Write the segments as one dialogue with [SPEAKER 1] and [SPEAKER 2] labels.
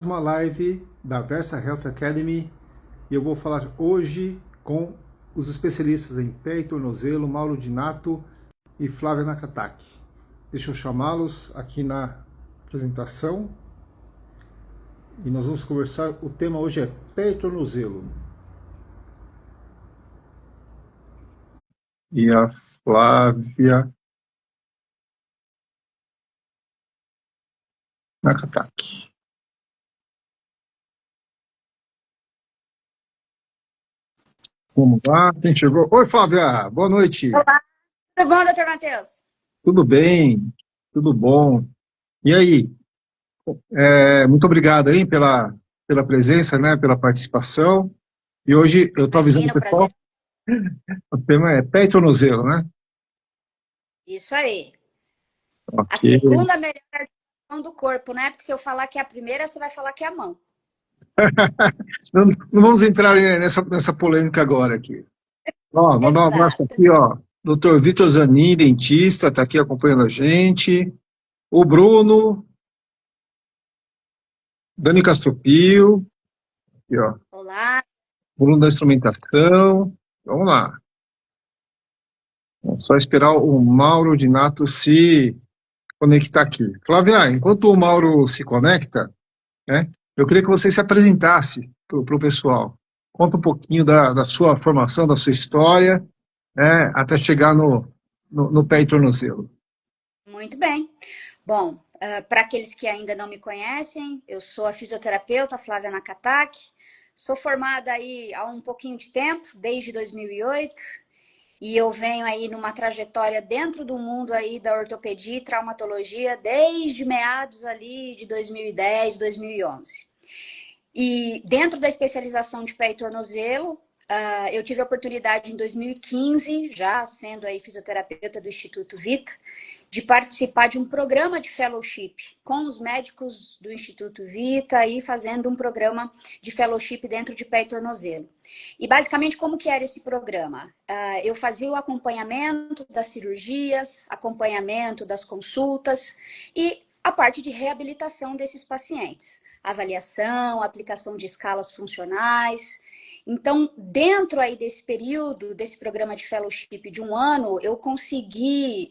[SPEAKER 1] Uma live da Versa Health Academy e eu vou falar hoje com os especialistas em pé e tornozelo, Mauro Dinato e Flávia Nakataki. Deixa eu chamá-los aqui na apresentação e nós vamos conversar. O tema hoje é pé e tornozelo. E a Flávia Nakataki. Vamos lá, quem chegou? Oi, Flávia, boa noite.
[SPEAKER 2] Olá, tudo bom, doutor Matheus?
[SPEAKER 1] Tudo bem? Tudo bom? E aí? Muito obrigado aí pela presença, né, pela participação. E hoje eu estou avisando o
[SPEAKER 2] Imagina, o prazer.
[SPEAKER 1] pessoal, o tema é pé e tornozelo, né?
[SPEAKER 2] Isso aí. A
[SPEAKER 1] Ok.
[SPEAKER 2] segunda melhor articulação do corpo, né? Porque se eu falar que é a primeira, você vai falar que é a mão.
[SPEAKER 1] Não vamos entrar nessa polêmica agora aqui. Ó, mandar um abraço
[SPEAKER 2] Exato.
[SPEAKER 1] aqui, ó. Dr. Vitor Zanin, dentista, está aqui acompanhando a gente. O Bruno, Dani Castropio, aqui, ó.
[SPEAKER 2] Olá.
[SPEAKER 1] Bruno da instrumentação. Vamos lá. Só esperar o Mauro Dinato se conectar aqui. Flávia, enquanto o Mauro se conecta, né, eu queria que você se apresentasse para o pessoal. Conta um pouquinho da sua formação, da sua história, né, até chegar no pé e tornozelo.
[SPEAKER 2] Muito bem. Bom, para aqueles que ainda não me conhecem, eu sou a fisioterapeuta Flávia Nakataki. Sou formada aí há um pouquinho de tempo, desde 2008. E eu venho aí numa trajetória dentro do mundo aí da ortopedia e traumatologia desde meados ali de 2010, 2011. E dentro da especialização de pé e tornozelo, eu tive a oportunidade em 2015, já sendo aí fisioterapeuta do Instituto Vita, de participar de um programa de fellowship com os médicos do Instituto Vita e fazendo um programa de fellowship dentro de pé e tornozelo. E basicamente como que era esse programa? Eu fazia o acompanhamento das cirurgias, acompanhamento das consultas e a parte de reabilitação desses pacientes. Avaliação, aplicação de escalas funcionais. Então, dentro aí desse período, desse programa de fellowship de um ano, eu consegui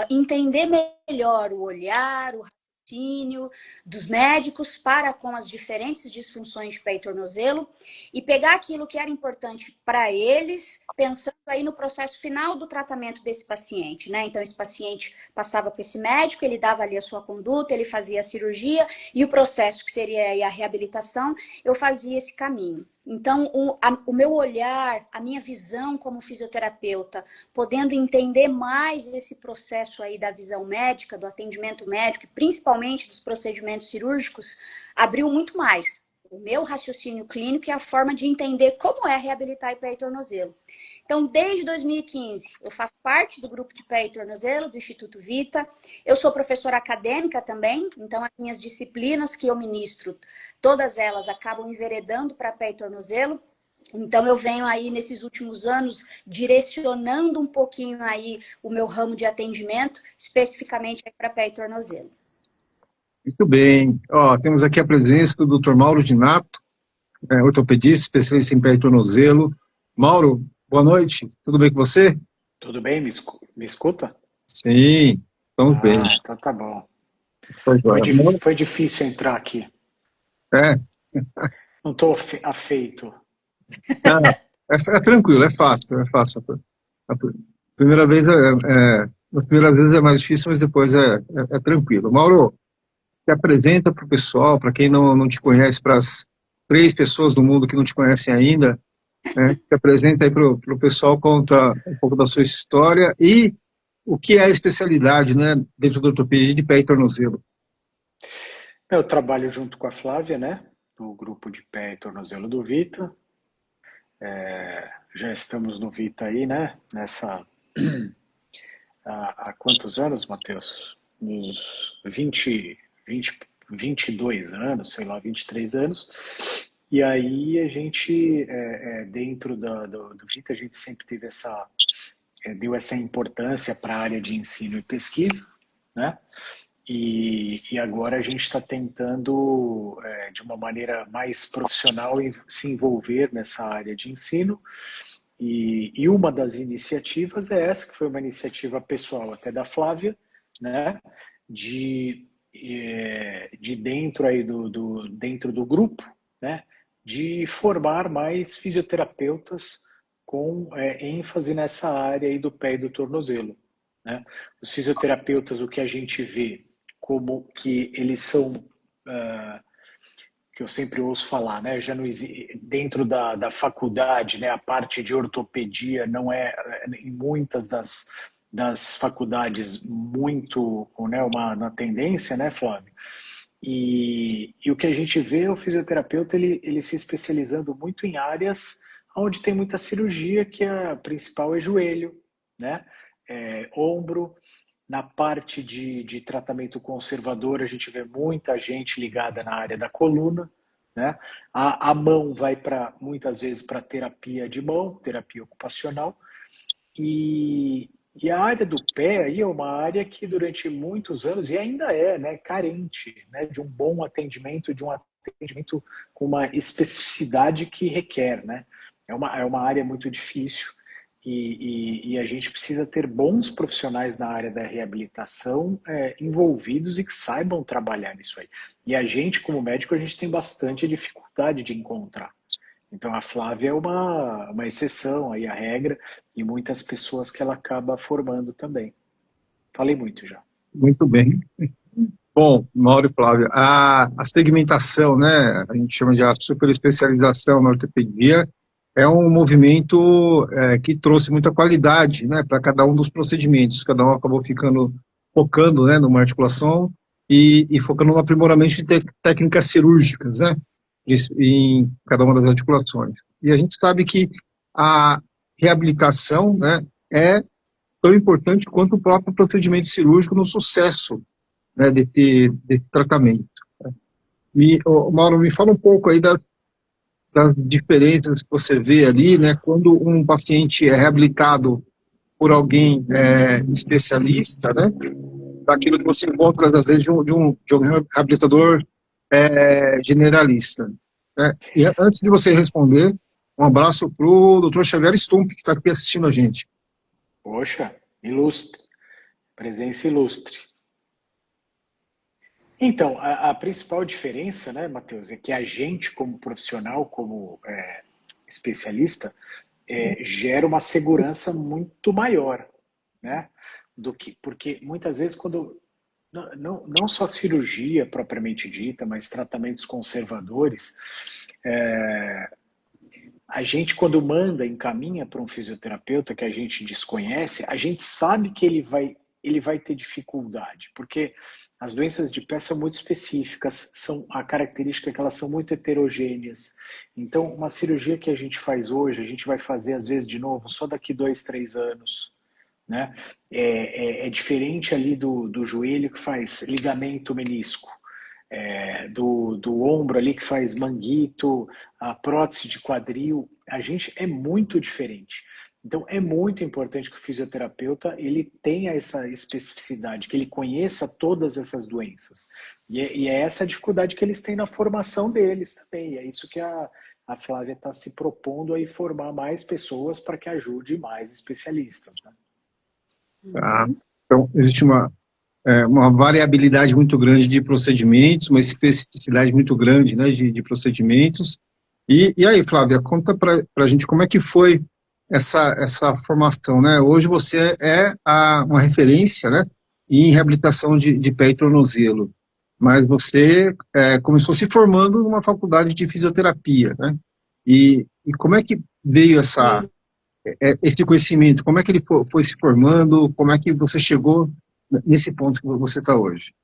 [SPEAKER 2] entender melhor o olhar, o raciocínio dos médicos para com as diferentes disfunções de pé e tornozelo e pegar aquilo que era importante para eles, pensando aí no processo final do tratamento desse paciente, né? Então, esse paciente passava com esse médico, ele dava ali a sua conduta, ele fazia a cirurgia e o processo que seria aí a reabilitação, eu fazia esse caminho. Então, o meu olhar, a minha visão como fisioterapeuta, podendo entender mais esse processo aí da visão médica, do atendimento médico, e principalmente dos procedimentos cirúrgicos, abriu muito mais o meu raciocínio clínico e a forma de entender como é reabilitar pé e tornozelo. Então, desde 2015, eu faço parte do grupo de pé e tornozelo do Instituto Vita. Eu sou professora acadêmica também, então as minhas disciplinas que eu ministro, todas elas acabam enveredando para pé e tornozelo. Então eu venho aí nesses últimos anos direcionando um pouquinho aí o meu ramo de atendimento, especificamente para pé e tornozelo.
[SPEAKER 1] Muito bem. Ó, temos aqui a presença do Dr. Mauro Dinato, ortopedista, especialista em pé e tornozelo. Mauro, boa noite. Tudo bem com você?
[SPEAKER 3] Tudo bem? Me escuta?
[SPEAKER 1] Sim, estamos bem.
[SPEAKER 3] Então tá bom.
[SPEAKER 1] Pois é. Mauro,
[SPEAKER 3] Foi difícil entrar aqui.
[SPEAKER 1] é,
[SPEAKER 3] Não estou afeito.
[SPEAKER 1] é tranquilo, é fácil, é fácil. A primeira vez nas primeiras vezes é mais difícil, mas depois é tranquilo. Mauro, se apresenta para o pessoal, para quem não te conhece, para as 3 pessoas do mundo que não te conhecem ainda, né? Se apresenta aí para o pessoal, conta um pouco da sua história e o que é a especialidade, né, dentro da ortopedia de pé e tornozelo.
[SPEAKER 3] Eu trabalho junto com a Flávia, né? No grupo de pé e tornozelo do Vita. Já estamos no Vita aí, né? Há quantos anos, Matheus? Uns 22 anos, sei lá, 23 anos. E aí a gente, dentro do Vita, a gente sempre teve deu essa importância para a área de ensino e pesquisa, né? E agora a gente está tentando, de uma maneira mais profissional, se envolver nessa área de ensino. E uma das iniciativas é essa, que foi uma iniciativa pessoal até da Flávia, né? De dentro aí dentro do grupo, né? De formar mais fisioterapeutas com ênfase nessa área aí do pé e do tornozelo, né? Os fisioterapeutas, o que a gente vê como que eles são, que eu sempre ouço falar, né? Já não existe, dentro da faculdade, né? A parte de ortopedia não é, em muitas das faculdades, muito, né? Uma tendência, né, Flávio? E o que a gente vê é o fisioterapeuta, ele se especializando muito em áreas onde tem muita cirurgia, que a principal é joelho, né? Ombro. Na parte de tratamento conservador, a gente vê muita gente ligada na área da coluna, né? A mão vai muitas vezes para terapia de mão, terapia ocupacional, e a área do pé aí é uma área que durante muitos anos, e ainda é, né, carente, né, de um bom atendimento, de um atendimento com uma especificidade que requer, né? É uma área muito difícil e a gente precisa ter bons profissionais na área da reabilitação envolvidos e que saibam trabalhar nisso aí. E a gente, como médico, a gente tem bastante dificuldade de encontrar. Então a Flávia é uma exceção aí à regra e muitas pessoas que ela acaba formando também. Falei muito já.
[SPEAKER 1] Muito bem. Bom, Mauro e Flávio, a segmentação, né, a gente chama de a superespecialização na ortopedia, é um movimento que trouxe muita qualidade, né, para cada um dos procedimentos. Cada um acabou focando, né, numa articulação e focando no aprimoramento de técnicas cirúrgicas, né, em cada uma das articulações. E a gente sabe que a reabilitação, né, é tão importante quanto o próprio procedimento cirúrgico no sucesso, né, desse tratamento. Mauro, me fala um pouco aí das diferenças que você vê ali, né, quando um paciente é reabilitado por alguém especialista, né, daquilo que você encontra, às vezes, de um reabilitador generalista. Né? E antes de você responder, um abraço para o Dr. Xavier Stump, que está aqui assistindo a gente.
[SPEAKER 3] Poxa, ilustre. Presença ilustre. Então, a principal diferença, né, Matheus, é que a gente, como profissional, como especialista, gera uma segurança muito maior, né? Porque muitas vezes quando não só cirurgia propriamente dita, mas tratamentos conservadores, a gente quando encaminha para um fisioterapeuta que a gente desconhece, a gente sabe que ele vai ter dificuldade, porque as doenças de pé são muito específicas, a característica é que elas são muito heterogêneas. Então, uma cirurgia que a gente faz hoje, a gente vai fazer às vezes de novo só daqui 2, 3 anos. Né? É diferente ali do joelho que faz ligamento menisco, do ombro ali que faz manguito, a prótese de quadril. A gente é muito diferente. Então é muito importante que o fisioterapeuta ele tenha essa especificidade, que ele conheça todas essas doenças. E é essa a dificuldade que eles têm na formação deles também. É isso que a Flávia está se propondo aí, formar mais pessoas para que ajude mais especialistas, né?
[SPEAKER 1] Tá? Então, existe uma variabilidade muito grande de procedimentos, uma especificidade muito grande, né, de procedimentos. E aí, Flávia, conta para a gente como é que foi essa formação, né? Hoje você é uma referência, né, em reabilitação de pé e tornozelo, mas você começou se formando numa faculdade de fisioterapia, né? E como é que veio esse conhecimento? Como é que ele foi se formando? Como é que você chegou nesse ponto que você está hoje?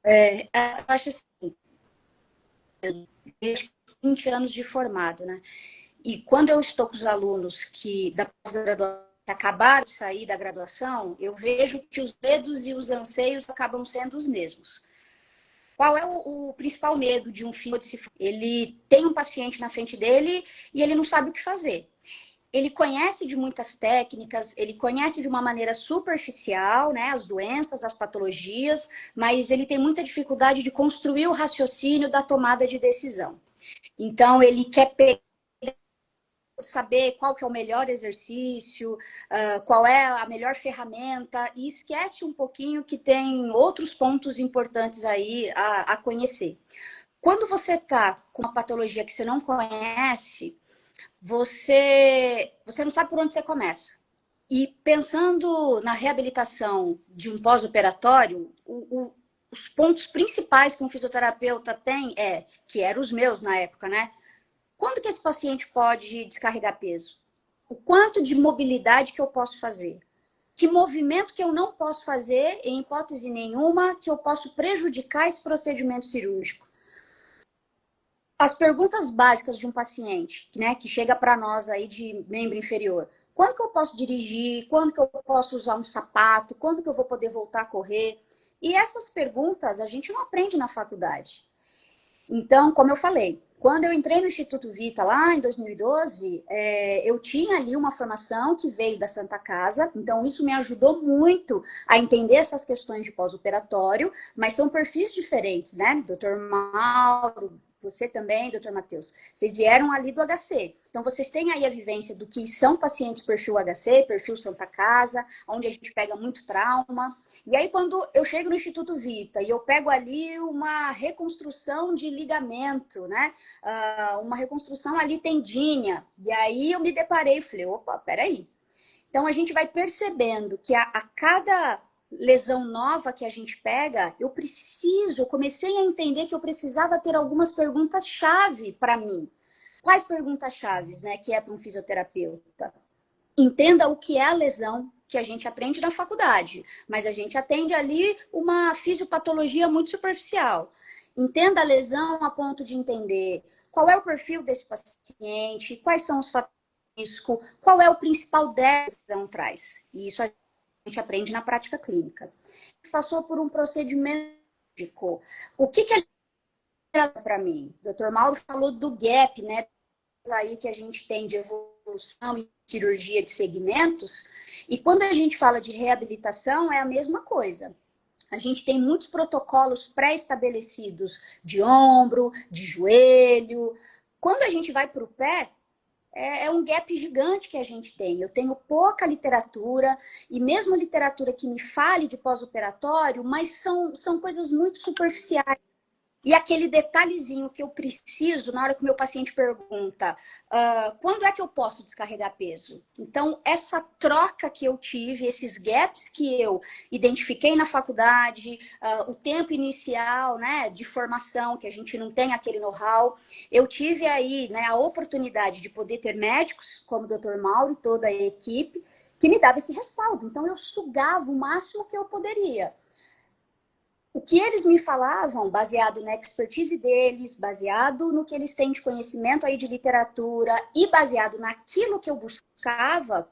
[SPEAKER 2] Eu acho assim, eu tenho 20 anos de formado, né? E quando eu estou com os alunos da pós-graduação que acabaram de sair da graduação, eu vejo que os medos e os anseios acabam sendo os mesmos. Qual é o principal medo de um filho? Ele tem um paciente na frente dele e ele não sabe o que fazer. ele conhece de muitas técnicas, ele conhece de uma maneira superficial, né, as doenças, as patologias, mas ele tem muita dificuldade de construir o raciocínio da tomada de decisão. Então, ele quer saber qual que é o melhor exercício, qual é a melhor ferramenta, e esquece um pouquinho que tem outros pontos importantes aí a conhecer. Quando você está com uma patologia que você não conhece, você não sabe por onde você começa. E pensando na reabilitação de um pós-operatório, os pontos principais que um fisioterapeuta tem que eram os meus na época, né? Quando que esse paciente pode descarregar peso? O quanto de mobilidade que eu posso fazer? Que movimento que eu não posso fazer, em hipótese nenhuma, que eu posso prejudicar esse procedimento cirúrgico? As perguntas básicas de um paciente, né, que chega para nós aí de membro inferior. Quando que eu posso dirigir? Quando que eu posso usar um sapato? Quando que eu vou poder voltar a correr? E essas perguntas a gente não aprende na faculdade. Então, como eu falei, quando eu entrei no Instituto Vita lá em 2012, eu tinha ali uma formação que veio da Santa Casa, então isso me ajudou muito a entender essas questões de pós-operatório, mas são perfis diferentes, né? Doutor Mauro, você também, doutor Matheus, vocês vieram ali do HC. Então, vocês têm aí a vivência do que são pacientes perfil HC, perfil Santa Casa, onde a gente pega muito trauma. E aí, quando eu chego no Instituto Vita e eu pego ali uma reconstrução de ligamento, né? Uma reconstrução ali tendínea. E aí eu me deparei e falei, opa, peraí. Então, a gente vai percebendo que a cada lesão nova que a gente pega, eu comecei a entender que eu precisava ter algumas perguntas-chave para mim. Quais perguntas-chave, né, que é para um fisioterapeuta? Entenda o que é a lesão, que a gente aprende na faculdade, mas a gente atende ali uma fisiopatologia muito superficial. Entenda a lesão a ponto de entender qual é o perfil desse paciente, quais são os fatores de risco, qual é o principal dessa lesão traz. E isso a gente aprende na prática clínica. Passou por um procedimento médico. O que era para mim? O Dr. Mauro falou do gap, né? Aí que a gente tem de evolução e cirurgia de segmentos. E quando a gente fala de reabilitação, é a mesma coisa. A gente tem muitos protocolos pré-estabelecidos de ombro, de joelho. Quando a gente vai para o pé, é um gap gigante que a gente tem. Eu tenho pouca literatura, e mesmo literatura que me fale de pós-operatório, mas são coisas muito superficiais. E aquele detalhezinho que eu preciso na hora que o meu paciente pergunta quando é que eu posso descarregar peso? Então, essa troca que eu tive, esses gaps que eu identifiquei na faculdade, o tempo inicial, né, de formação, que a gente não tem aquele know-how, eu tive aí, né, a oportunidade de poder ter médicos, como o Dr. Mauro e toda a equipe, que me dava esse respaldo. Então, eu sugava o máximo que eu poderia. O que eles me falavam, baseado na expertise deles, baseado no que eles têm de conhecimento aí de literatura e baseado naquilo que eu buscava,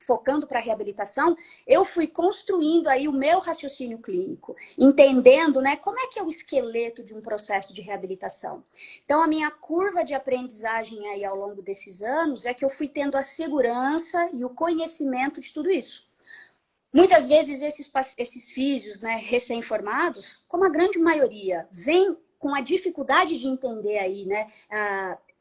[SPEAKER 2] focando para a reabilitação, eu fui construindo aí o meu raciocínio clínico, entendendo, né, como é que é o esqueleto de um processo de reabilitação. Então, a minha curva de aprendizagem aí ao longo desses anos é que eu fui tendo a segurança e o conhecimento de tudo isso. Muitas vezes esses físios, né, recém-formados, como a grande maioria, vêm com a dificuldade de entender aí, né,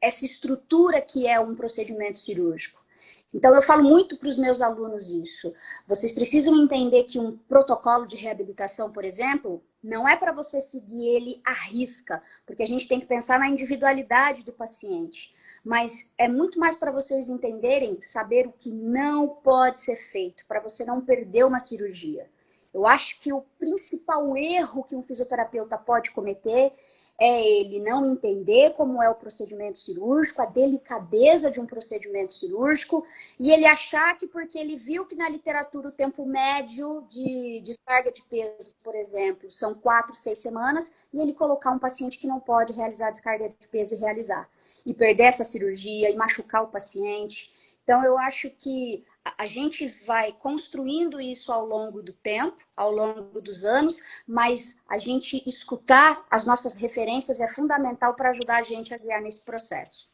[SPEAKER 2] essa estrutura que é um procedimento cirúrgico. Então, eu falo muito para os meus alunos isso. Vocês precisam entender que um protocolo de reabilitação, por exemplo, não é para você seguir ele à risca, porque a gente tem que pensar na individualidade do paciente. Mas é muito mais para vocês entenderem, saber o que não pode ser feito, para você não perder uma cirurgia. Eu acho que o principal erro que um fisioterapeuta pode cometer é ele não entender como é o procedimento cirúrgico, a delicadeza de um procedimento cirúrgico, e ele achar que porque ele viu que na literatura o tempo médio de descarga de peso, por exemplo, são 4, 6 semanas, e ele colocar um paciente que não pode realizar a descarga de peso e realizar. E perder essa cirurgia e machucar o paciente. Então, eu acho que a gente vai construindo isso ao longo do tempo, ao longo dos anos, mas a gente escutar as nossas referências é fundamental para ajudar a gente a guiar nesse processo.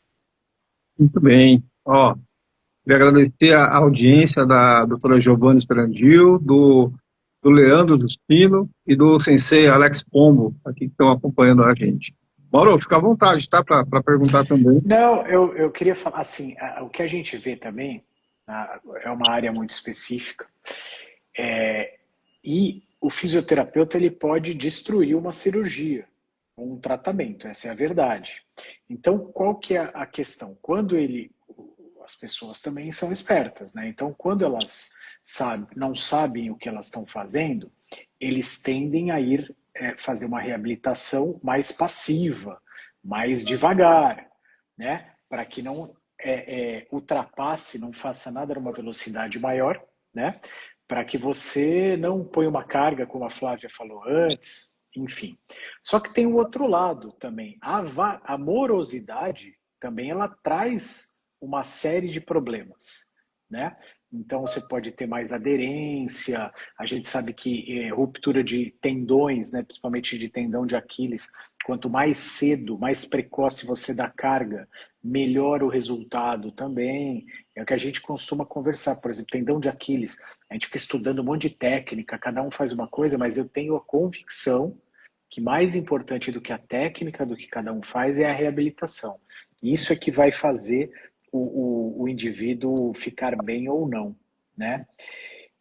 [SPEAKER 1] Muito bem. Ó, Queria agradecer a audiência da doutora Giovanna Esperandil, do Leandro Justino e do sensei Alex Pombo, aqui que estão acompanhando a gente. Mauro, fica à vontade, tá? Para perguntar também.
[SPEAKER 3] Não, eu queria falar assim, o que a gente vê também é uma área muito específica, e o fisioterapeuta ele pode destruir uma cirurgia, um tratamento, essa é a verdade. Então, qual que é a questão? As pessoas também são espertas, né? Então, quando elas não sabem o que elas estão fazendo, eles tendem a ir fazer uma reabilitação mais passiva, mais devagar, né? Para que não ultrapasse, não faça nada numa velocidade maior, né? Para que você não ponha uma carga, como a Flávia falou antes, enfim. Só que tem o outro lado também. A morosidade também ela traz uma série de problemas, né? Então você pode ter mais aderência, a gente sabe que ruptura de tendões, né, principalmente de tendão de Aquiles, quanto mais cedo, mais precoce você dá carga, melhor o resultado também. É o que a gente costuma conversar, por exemplo, tendão de Aquiles, a gente fica estudando um monte de técnica, cada um faz uma coisa, mas eu tenho a convicção que mais importante do que a técnica, do que cada um faz, é a reabilitação. Isso é que vai fazer o indivíduo ficar bem ou não, né?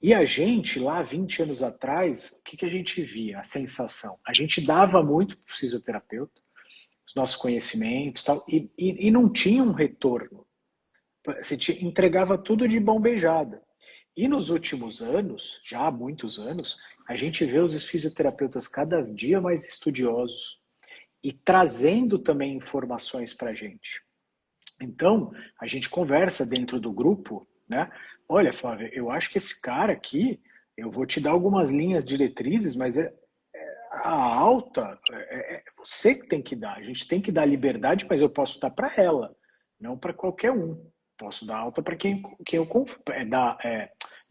[SPEAKER 3] E a gente, lá 20 anos atrás, o que a gente via? A sensação. A gente dava muito para o fisioterapeuta, os nossos conhecimentos tal, e não tinha um retorno. Você entregava tudo de mão beijada. E nos últimos anos, já há muitos anos, a gente vê os fisioterapeutas cada dia mais estudiosos e trazendo também informações para a gente. Então, a gente conversa dentro do grupo, né? Olha, Flávia, eu acho que esse cara aqui, eu vou te dar algumas linhas diretrizes, mas a alta é você que tem que dar. A gente tem que dar liberdade, mas eu posso dar para ela, não para qualquer um. Posso dar alta para quem eu confio, dar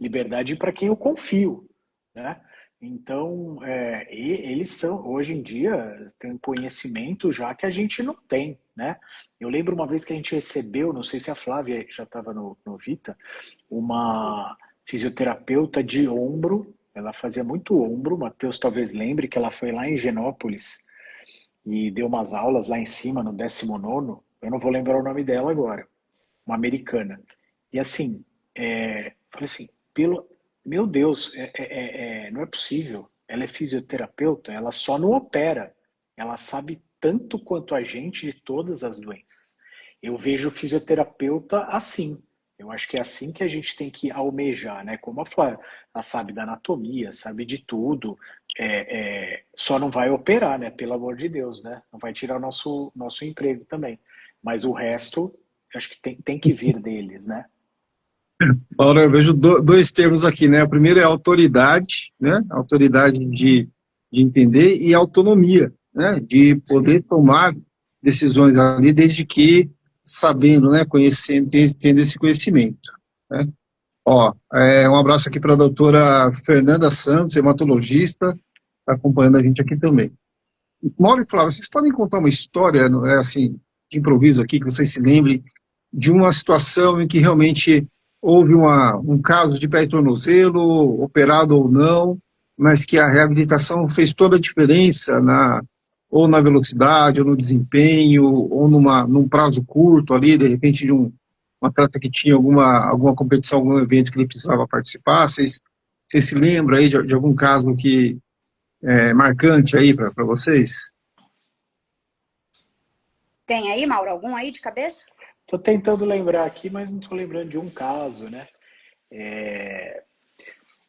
[SPEAKER 3] liberdade para quem eu confio, né? Então, eles são, hoje em dia, têm conhecimento já que a gente não tem, né? Eu lembro uma vez que a gente recebeu, não sei se a Flávia já estava no Vita, uma fisioterapeuta de ombro, ela fazia muito ombro, o Matheus talvez lembre que ela foi lá em Genópolis e deu umas aulas lá em cima, no 19º, eu não vou lembrar o nome dela agora, uma americana. E assim, falei assim, meu Deus, não é possível. Ela é fisioterapeuta, ela só não opera. Ela sabe tanto quanto a gente de todas as doenças. Eu vejo o fisioterapeuta assim. Eu acho que é assim que a gente tem que almejar, né? Como a Flávia, ela sabe da anatomia, sabe de tudo, só não vai operar, né? Pelo amor de Deus, né? Não vai tirar o nosso emprego também. Mas o resto, acho que tem que vir deles, né?
[SPEAKER 1] Mauro, eu vejo dois termos aqui, né? O primeiro é autoridade, né? Autoridade de entender e autonomia, né? De poder tomar decisões ali, desde que sabendo, né? Conhecendo, tendo esse conhecimento, né? Ó, um abraço aqui para a doutora Fernanda Santos, hematologista, está acompanhando a gente aqui também. Mauro e Flávio, vocês podem contar uma história, assim, de improviso aqui, que vocês se lembrem de uma situação em que realmente houve um caso de pé e tornozelo, operado ou não, mas que a reabilitação fez toda a diferença ou na velocidade, ou no desempenho, ou num prazo curto ali, de repente de um atleta que tinha alguma competição, algum evento que ele precisava participar. Vocês se lembram aí de algum caso que marcante aí para vocês?
[SPEAKER 2] Tem aí, Mauro, algum aí de cabeça?
[SPEAKER 3] Estou tentando lembrar aqui, mas não estou lembrando de um caso, né?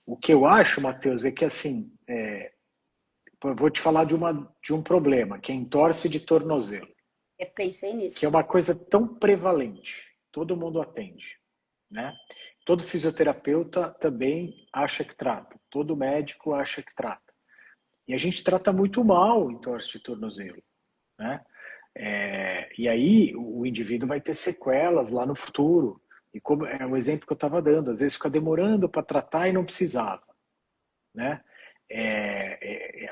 [SPEAKER 3] O que eu acho, Matheus, é que assim, eu vou te falar de um problema, que é entorse de tornozelo,
[SPEAKER 2] Eu pensei
[SPEAKER 3] que é
[SPEAKER 2] nisso.
[SPEAKER 3] uma coisa tão prevalente, todo mundo atende, né? Todo fisioterapeuta também acha que trata, todo médico acha que trata. E a gente trata muito mal o entorse de tornozelo, né? E aí o indivíduo vai ter sequelas lá no futuro. E como é o exemplo que eu estava dando, às vezes fica demorando para tratar e não precisava, né?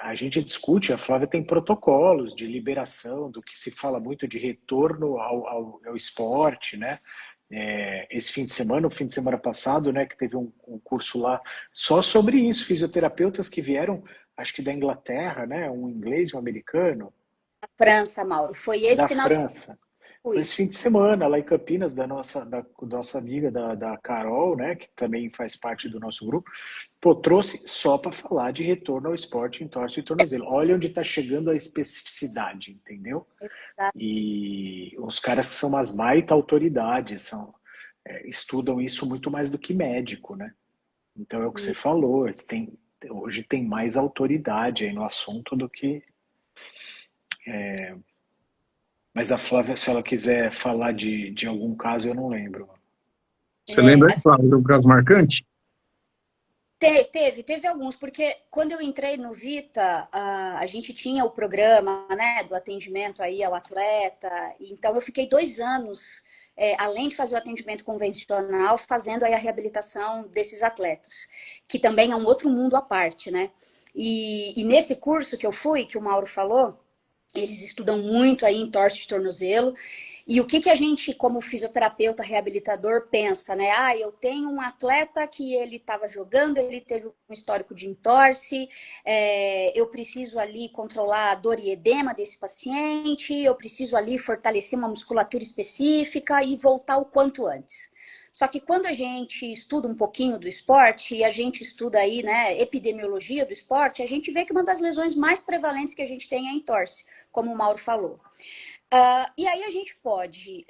[SPEAKER 3] A gente discute, a Flávia tem protocolos de liberação, do que se fala muito de retorno ao esporte, né? esse fim de semana, o fim de semana passado, né, que teve um curso lá só sobre isso, fisioterapeutas que vieram, acho que da Inglaterra, né, um inglês e um americano,
[SPEAKER 2] França, Mauro. Foi esse
[SPEAKER 3] da
[SPEAKER 2] final de semana
[SPEAKER 3] França.
[SPEAKER 2] que
[SPEAKER 3] Foi
[SPEAKER 2] fui.
[SPEAKER 3] esse fim de semana, lá em Campinas, da nossa amiga, da Carol, né, que também faz parte do nosso grupo, pô, trouxe só para falar de retorno ao esporte em torce e tornozelo. Olha onde está chegando a especificidade, entendeu? E os caras que são umas baita autoridades, estudam isso muito mais do que médico, né? Então é o que você falou, hoje tem mais autoridade aí no assunto do que... Mas a Flávia, se ela quiser falar de algum caso, eu não lembro.
[SPEAKER 1] Você lembra,
[SPEAKER 2] Assim,
[SPEAKER 1] Flávio, do caso marcante?
[SPEAKER 2] teve alguns, porque quando eu entrei no Vita, a gente tinha o programa, né, do atendimento aí ao atleta, então eu fiquei 2 anos, além de fazer o atendimento convencional, fazendo aí a reabilitação desses atletas, que também é um outro mundo à parte, né? E nesse curso que eu fui, que o Mauro falou, eles estudam muito aí em torce de tornozelo. E o que a gente, como fisioterapeuta reabilitador, pensa, né? Ah, eu tenho um atleta que ele estava jogando, ele teve um histórico de entorse, eu preciso ali controlar a dor e edema desse paciente, eu preciso ali fortalecer uma musculatura específica e voltar o quanto antes. Só que quando a gente estuda um pouquinho do esporte e a gente estuda aí, né, epidemiologia do esporte, a gente vê que uma das lesões mais prevalentes que a gente tem é a entorse, como o Mauro falou. E aí a gente pode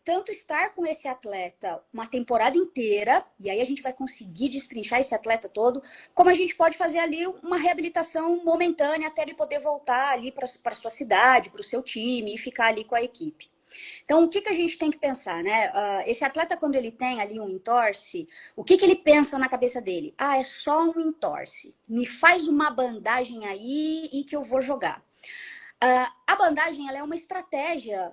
[SPEAKER 2] tanto estar com esse atleta uma temporada inteira, e aí a gente vai conseguir destrinchar esse atleta todo, como a gente pode fazer ali uma reabilitação momentânea até ele poder voltar ali para a sua cidade, para o seu time e ficar ali com a equipe. Então, o que a gente tem que pensar, né? Esse atleta, quando ele tem ali um entorse, o que ele pensa na cabeça dele? Ah, é só um entorse. Me faz uma bandagem aí e que eu vou jogar. A bandagem ela é uma estratégia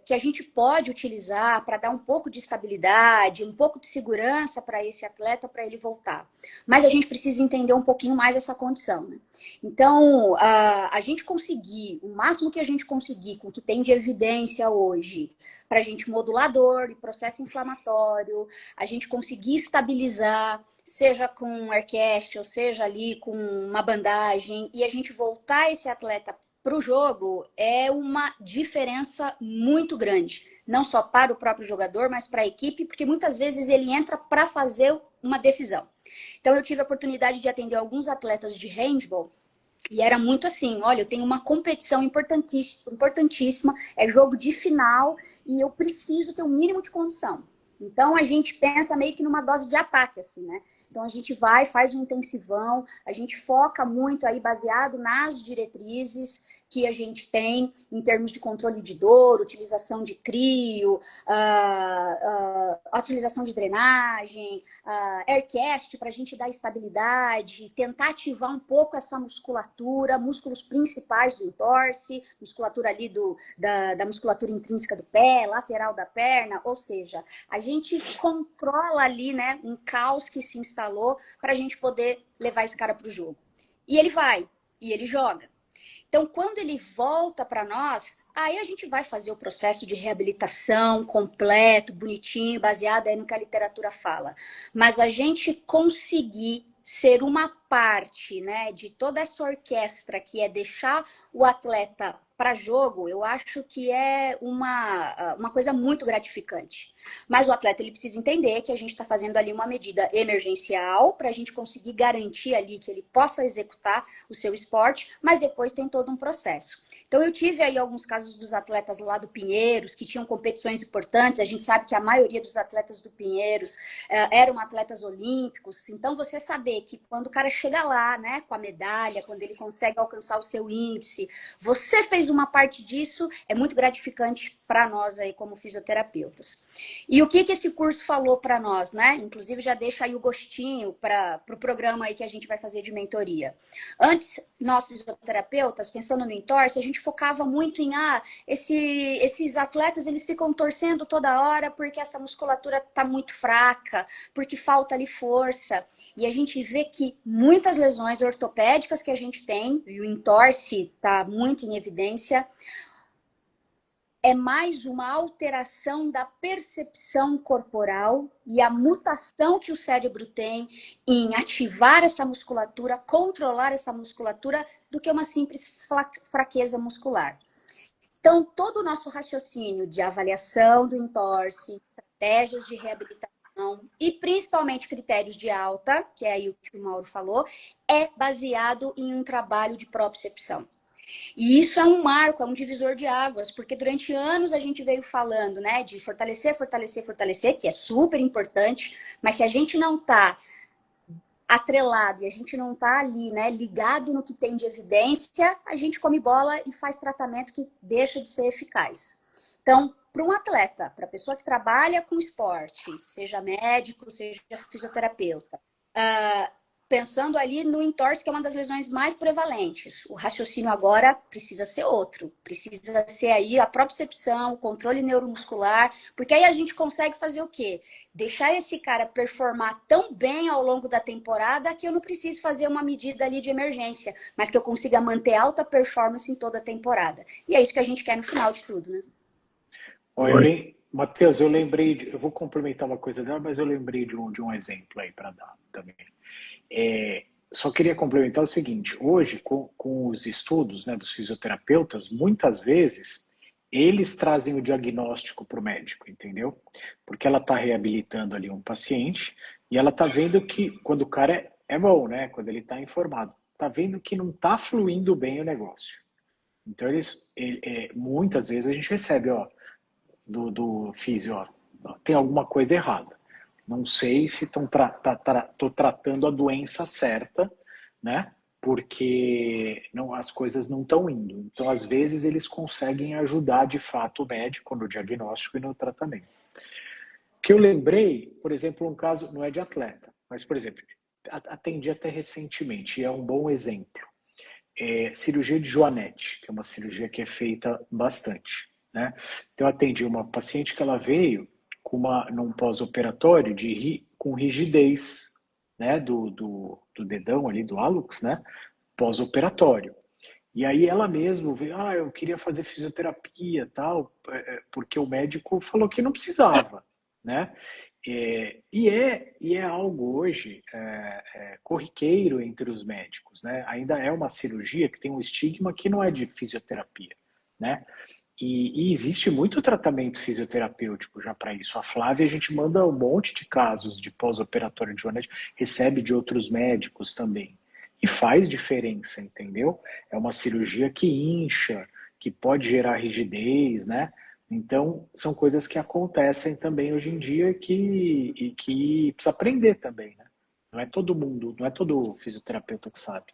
[SPEAKER 2] que a gente pode utilizar para dar um pouco de estabilidade, um pouco de segurança para esse atleta, para ele voltar. Mas a gente precisa entender um pouquinho mais essa condição. Né? Então, a gente conseguir, o máximo que a gente conseguir com o que tem de evidência hoje, para a gente modular dor e processo inflamatório, a gente conseguir estabilizar, seja com um Aircast, ou seja ali com uma bandagem, e a gente voltar esse atleta para o jogo é uma diferença muito grande. Não só para o próprio jogador, mas para a equipe, porque muitas vezes ele entra para fazer uma decisão. Então, eu tive a oportunidade de atender alguns atletas de handball e era muito assim, olha, eu tenho uma competição importantíssima, é jogo de final e eu preciso ter um mínimo de condição. Então a gente pensa meio que numa dose de ataque, assim, né? Então a gente vai, faz um intensivão, a gente foca muito aí baseado nas diretrizes que a gente tem em termos de controle de dor, utilização de crio, utilização de drenagem, Aircast para a gente dar estabilidade, tentar ativar um pouco essa musculatura, músculos principais do entorse, musculatura ali da musculatura intrínseca do pé, lateral da perna, ou seja, a gente controla ali, né, um caos que se instalou para a gente poder levar esse cara para o jogo. E ele vai, e ele joga. Então, quando ele volta para nós, aí a gente vai fazer o processo de reabilitação completo, bonitinho, baseado aí no que a literatura fala. Mas a gente conseguir ser uma parte, né, de toda essa orquestra que é deixar o atleta para jogo, eu acho que é uma coisa muito gratificante. Mas o atleta ele precisa entender que a gente está fazendo ali uma medida emergencial para a gente conseguir garantir ali que ele possa executar o seu esporte, mas depois tem todo um processo. Então eu tive aí alguns casos dos atletas lá do Pinheiros que tinham competições importantes. A gente sabe que a maioria dos atletas do Pinheiros eram atletas olímpicos. Então você saber que quando o cara chega lá, né, com a medalha, quando ele consegue alcançar o seu índice, você fez uma parte disso, é muito gratificante para nós aí como fisioterapeutas. E o que esse curso falou para nós, né? Inclusive já deixa aí o gostinho para o programa aí que a gente vai fazer de mentoria. Antes, nós fisioterapeutas, pensando no entorse, a gente focava muito em esses atletas eles ficam torcendo toda hora porque essa musculatura está muito fraca, porque falta ali força. E a gente vê que muitas lesões ortopédicas que a gente tem, e o entorse está muito em evidência, é mais uma alteração da percepção corporal e a mutação que o cérebro tem em ativar essa musculatura, controlar essa musculatura, do que uma simples fraqueza muscular. Então, todo o nosso raciocínio de avaliação do entorse, estratégias de reabilitação e principalmente critérios de alta, que é aí o que o Mauro falou, é baseado em um trabalho de propriocepção. E isso é um marco, é um divisor de águas, porque durante anos a gente veio falando, né, de fortalecer, fortalecer, fortalecer, que é super importante, mas se a gente não está atrelado e a gente não está ali, né, ligado no que tem de evidência, a gente come bola e faz tratamento que deixa de ser eficaz. Então, para um atleta, para a pessoa que trabalha com esporte, seja médico, seja fisioterapeuta, pensando ali no entorse, que é uma das lesões mais prevalentes. O raciocínio agora precisa ser outro. Precisa ser aí a propriocepção, o controle neuromuscular, porque aí a gente consegue fazer o quê? Deixar esse cara performar tão bem ao longo da temporada que eu não preciso fazer uma medida ali de emergência, mas que eu consiga manter alta performance em toda a temporada. E é isso que a gente quer no final de tudo, né?
[SPEAKER 3] Matheus, eu lembrei, eu vou complementar uma coisa dela, mas eu lembrei de um exemplo aí para dar também. Só queria complementar o seguinte, hoje com os estudos, né, dos fisioterapeutas, muitas vezes eles trazem o diagnóstico para o médico, entendeu? Porque ela está reabilitando ali um paciente e ela está vendo que quando o cara é bom, né, quando ele está informado, está vendo que não está fluindo bem o negócio. Então muitas vezes a gente recebe, do físio, tem alguma coisa errada. Não sei se estou tratando a doença certa, né? Porque as coisas não estão indo. Então, às vezes, eles conseguem ajudar de fato o médico no diagnóstico e no tratamento. O que eu lembrei, por exemplo, um caso, não é de atleta, mas, por exemplo, atendi até recentemente, e é um bom exemplo. Cirurgia de Joanete, que é uma cirurgia que é feita bastante, né? Então, eu atendi uma paciente que ela veio num pós-operatório com rigidez, né, do dedão ali, do hálux, né, pós-operatório. E aí ela mesma veio, eu queria fazer fisioterapia, tal, porque o médico falou que não precisava, né? E é algo hoje corriqueiro entre os médicos, né? Ainda é uma cirurgia que tem um estigma que não é de fisioterapia, né? E existe muito tratamento fisioterapêutico já para isso. A Flávia, a gente manda um monte de casos de pós-operatório de Joanete, recebe de outros médicos também. E faz diferença, entendeu? É uma cirurgia que incha, que pode gerar rigidez, né? Então, são coisas que acontecem também hoje em dia e que precisa aprender também, né? Não é todo mundo, não é todo fisioterapeuta que sabe.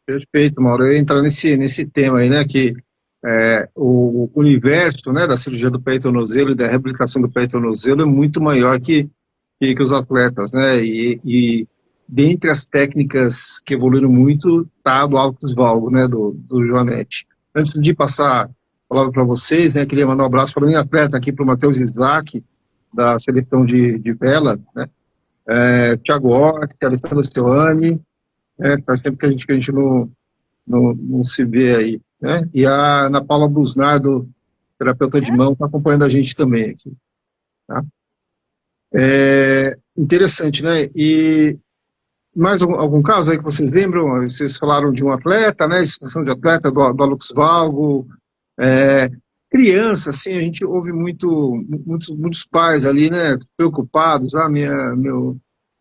[SPEAKER 1] Perfeito, Mauro. Eu ia entrar nesse tema aí, né, que o universo, né, da cirurgia do pé e tornozelo e da reabilitação do pé e tornozelo é muito maior que os atletas, né, e dentre as técnicas que evoluíram muito está do alto valgo, né, do Joanete. Antes de passar a palavra para vocês, né, queria mandar um abraço para o atleta aqui, para o Matheus Isaac, da seleção de vela, né, Thiago Orte, Alessandro Stioani, faz tempo que a gente não se vê aí, né? E a Ana Paula Busnardo, terapeuta de mão, está acompanhando a gente também aqui, tá? Interessante, né? E mais algum caso aí que vocês lembram? Vocês falaram de um atleta, né? Situação de atleta, do Alux Valgo, criança, assim, a gente ouve muitos pais ali, né? Preocupados,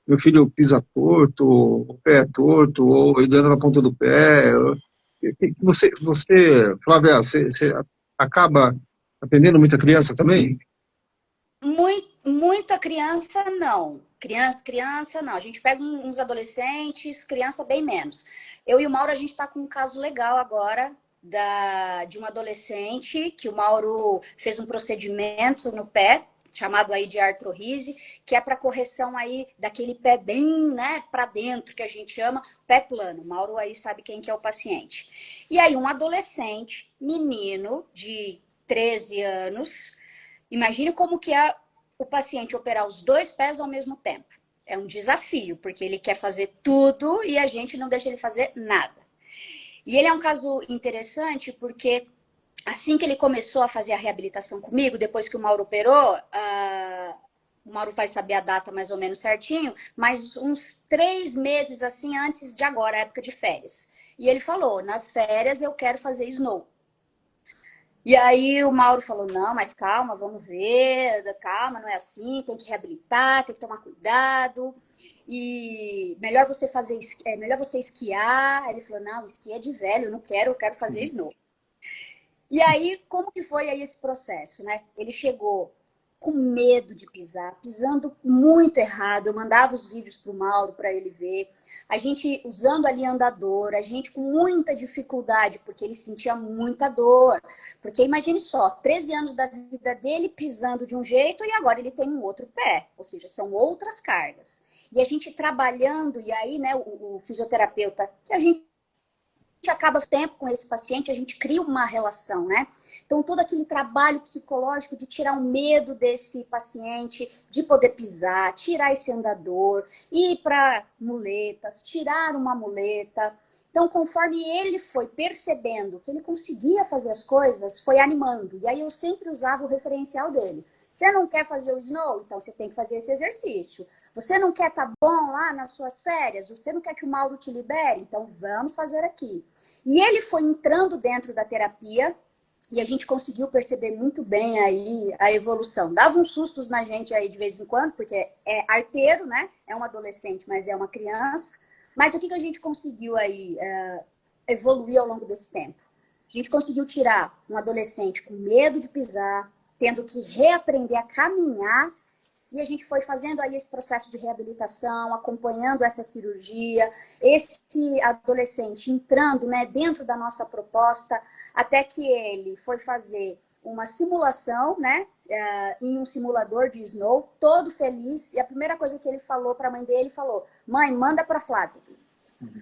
[SPEAKER 1] meu filho pisa torto, o pé é torto, ou ele anda na ponta do pé. Você Flávia, você acaba atendendo muita criança também?
[SPEAKER 2] Muita criança, não. Criança, não. A gente pega uns adolescentes, criança bem menos. Eu e o Mauro, a gente está com um caso legal agora de uma adolescente que o Mauro fez um procedimento no pé, chamado aí de artrorrise, que é para correção aí daquele pé bem, né, para dentro, que a gente chama pé plano. O Mauro aí sabe quem que é o paciente. E aí um adolescente, menino de 13 anos, imagine como que é o paciente operar os dois pés ao mesmo tempo. É um desafio, porque ele quer fazer tudo e a gente não deixa ele fazer nada. E ele é um caso interessante porque assim que ele começou a fazer a reabilitação comigo, depois que o Mauro operou, o Mauro vai saber a data mais ou menos certinho, mas uns 3 meses assim antes de agora, a época de férias. E ele falou, nas férias eu quero fazer snow. E aí o Mauro falou, não, mas calma, vamos ver, calma, não é assim, tem que reabilitar, tem que tomar cuidado, e melhor você fazer, melhor você esquiar. Ele falou, não, esqui é de velho, eu não quero, eu quero fazer snow. E aí, como que foi aí esse processo, né? Ele chegou com medo de pisar, pisando muito errado. Eu mandava os vídeos para o Mauro para ele ver. A gente usando ali andador, a gente com muita dificuldade, porque ele sentia muita dor. Porque imagine só, 13 anos da vida dele pisando de um jeito e agora ele tem um outro pé. Ou seja, são outras cargas. E a gente trabalhando, e aí, né, o fisioterapeuta, que a gente acaba tempo com esse paciente, a gente cria uma relação, né? Então, todo aquele trabalho psicológico de tirar o medo desse paciente, de poder pisar, tirar esse andador, ir para muletas, tirar uma muleta. Então, conforme ele foi percebendo que ele conseguia fazer as coisas, foi animando. E aí eu sempre usava o referencial dele. Você não quer fazer o snow? Então você tem que fazer esse exercício. Você não quer estar bom lá nas suas férias? Você não quer que o Mauro te libere? Então vamos fazer aqui. E ele foi entrando dentro da terapia e a gente conseguiu perceber muito bem aí a evolução. Dava uns sustos na gente aí de vez em quando, porque é arteiro, né? É um adolescente, mas é uma criança. Mas o que a gente conseguiu aí evoluir ao longo desse tempo? A gente conseguiu tirar um adolescente com medo de pisar, tendo que reaprender a caminhar, e a gente foi fazendo aí esse processo de reabilitação, acompanhando essa cirurgia, esse adolescente entrando, né, dentro da nossa proposta, até que ele foi fazer uma simulação, né, em um simulador de snow, todo feliz, e a primeira coisa que ele falou para a mãe dele, falou, mãe, manda para Flávia,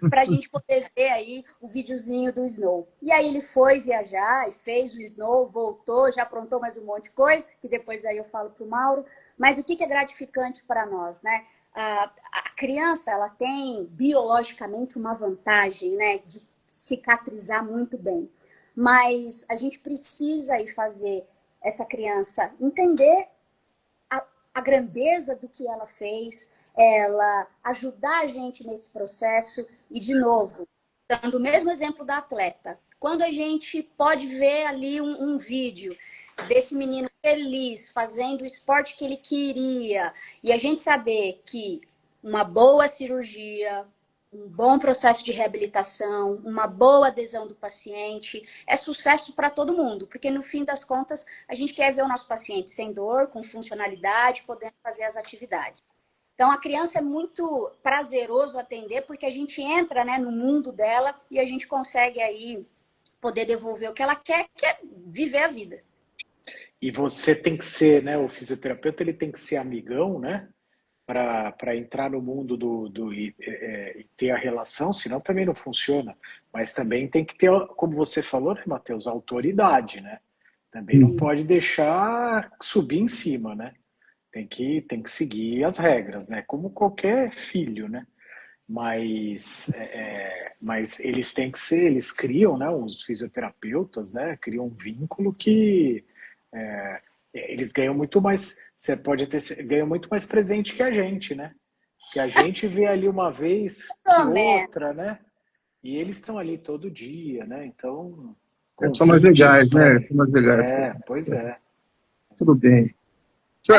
[SPEAKER 2] para a gente poder ver aí o videozinho do snow. E aí ele foi viajar e fez o snow, voltou, já aprontou mais um monte de coisa, que depois aí eu falo para o Mauro. Mas o que é gratificante para nós, né? A criança, ela tem biologicamente uma vantagem, né, de cicatrizar muito bem. Mas a gente precisa aí fazer essa criança entender a grandeza do que ela fez, ela ajudar a gente nesse processo e, de novo, dando o mesmo exemplo da atleta. Quando a gente pode ver ali um vídeo desse menino feliz, fazendo o esporte que ele queria, e a gente saber que uma boa cirurgia, um bom processo de reabilitação, uma boa adesão do paciente, é sucesso para todo mundo, porque no fim das contas a gente quer ver o nosso paciente sem dor, com funcionalidade, podendo fazer as atividades. Então a criança é muito prazeroso atender, porque a gente entra, né, no mundo dela e a gente consegue aí poder devolver o que ela quer, que é viver a vida.
[SPEAKER 3] E você tem que ser, né, o fisioterapeuta, ele tem que ser amigão, né? Para entrar no mundo e ter a relação, senão também não funciona. Mas também tem que ter, como você falou, né, Matheus, autoridade, né? Também não pode deixar subir em cima, né? Tem que seguir as regras, né? Como qualquer filho, né? Mas eles têm que ser, eles criam, né? Os fisioterapeutas, né? Criam um vínculo que eles ganham muito mais, você pode ter, ganham muito mais presente que a gente, né? Que a gente vê ali uma vez que outra, né? E eles estão ali todo dia, né? Então,
[SPEAKER 1] São mais legais, né? São mais legais.
[SPEAKER 3] Pois é.
[SPEAKER 1] Tudo bem. Se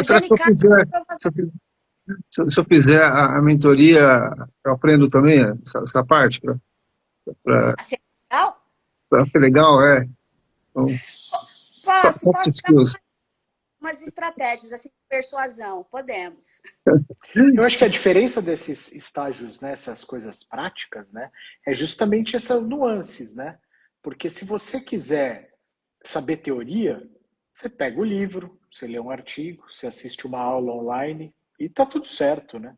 [SPEAKER 1] eu fizer a mentoria, eu aprendo também essa parte?
[SPEAKER 2] Ser legal?
[SPEAKER 1] Para ser legal, é. Então,
[SPEAKER 2] Posso
[SPEAKER 1] skills.
[SPEAKER 2] dar umas estratégias assim de persuasão, podemos.
[SPEAKER 3] Eu acho que a diferença desses estágios, né, essas coisas práticas, né, é justamente essas nuances, né? Porque se você quiser saber teoria, você pega o livro, você lê um artigo, você assiste uma aula online e tá tudo certo, né?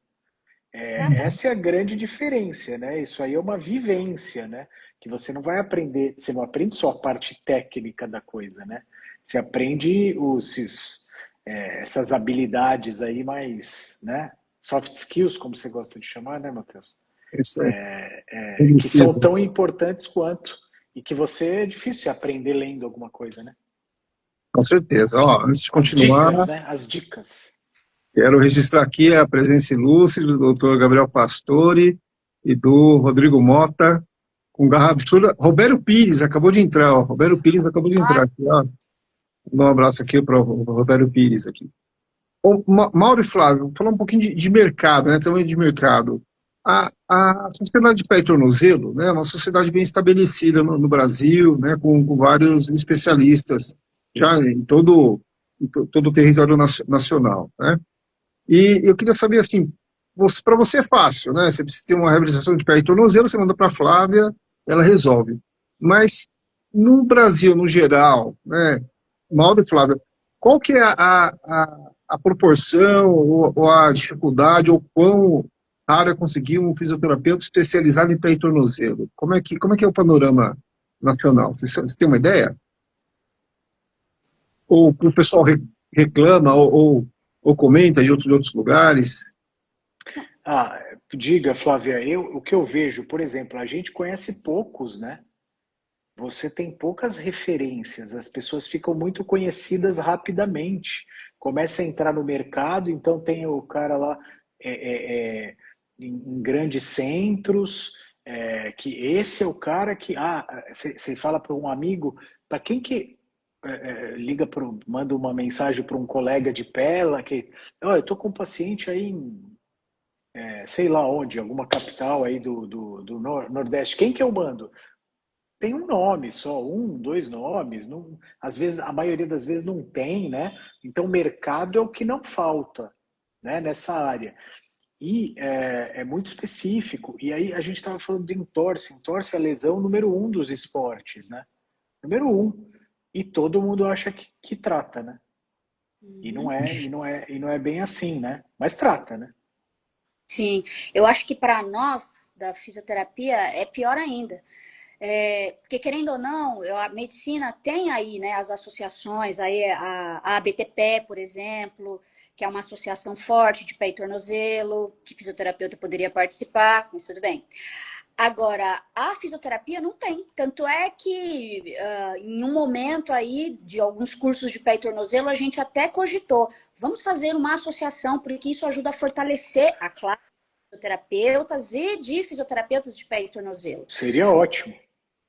[SPEAKER 3] Essa é a grande diferença, né? Isso aí é uma vivência, né? Que você não vai aprender, você não aprende só a parte técnica da coisa, né? Você aprende essas habilidades aí mais, né? Soft skills, como você gosta de chamar, né, Matheus?
[SPEAKER 1] Isso
[SPEAKER 3] Que são tão importantes quanto. e que você é difícil aprender lendo alguma coisa, né?
[SPEAKER 1] Com certeza. Ó, antes de
[SPEAKER 3] As dicas,
[SPEAKER 1] continuar,
[SPEAKER 3] né? As dicas.
[SPEAKER 1] quero registrar aqui a presença ilustre do doutor Gabriel Pastore e do Rodrigo Mota, com garra absurda. Roberto Pires acabou de entrar, ó. Roberto Pires acabou de entrar
[SPEAKER 2] Nossa,
[SPEAKER 1] aqui, ó. Vou dar um abraço aqui para o Roberto Pires aqui. Ô, Mauro e Flávio, falar um pouquinho de mercado, né? Também de mercado. A sociedade de pé e tornozelo, né? É uma sociedade bem estabelecida no Brasil, né? Com vários especialistas já todo o território nacional, né? E eu queria saber, assim, para você é fácil, né? Você precisa ter uma reabilitação de pé e tornozelo, você manda para a Flávia, ela resolve. Mas no Brasil, no geral, né? Mauro e Flávia, qual que é a proporção ou a dificuldade ou quão raro é conseguir um fisioterapeuta especializado em pé e tornozelo? Como é que é o panorama nacional? Você tem uma ideia? Ou o pessoal reclama ou comenta de outros lugares?
[SPEAKER 3] Ah, diga, Flávia, o que eu vejo, por exemplo, a gente conhece poucos, né? Você tem poucas referências, as pessoas ficam muito conhecidas rapidamente. Começa a entrar no mercado, então tem o cara lá em grandes centros, que esse é o cara que. Você fala para um amigo, para quem que manda uma mensagem para um colega de pela que, eu estou com um paciente aí sei lá onde, alguma capital aí do Nordeste, quem que eu mando? Tem um nome só, um, dois nomes, não, às vezes, a maioria das vezes não tem, né? Então, mercado é o que não falta, né, nessa área. E é muito específico. E aí a gente estava falando de entorse. Entorse é a lesão número um dos esportes, né? Número um. E todo mundo acha que trata, né? E não é bem assim, né? Mas trata, né?
[SPEAKER 2] sim, eu acho que para nós da fisioterapia é pior ainda. Porque querendo ou não, a medicina tem aí, né, as associações, aí a ABTP, por exemplo, que é uma associação forte de pé e tornozelo, que fisioterapeuta poderia participar, mas tudo bem. Agora, a fisioterapia não tem. Tanto é que em um momento aí de alguns cursos de pé e tornozelo, a gente até cogitou, vamos fazer uma associação, porque isso ajuda a fortalecer a classe de fisioterapeutas e de fisioterapeutas de pé e tornozelo.
[SPEAKER 3] Seria ótimo.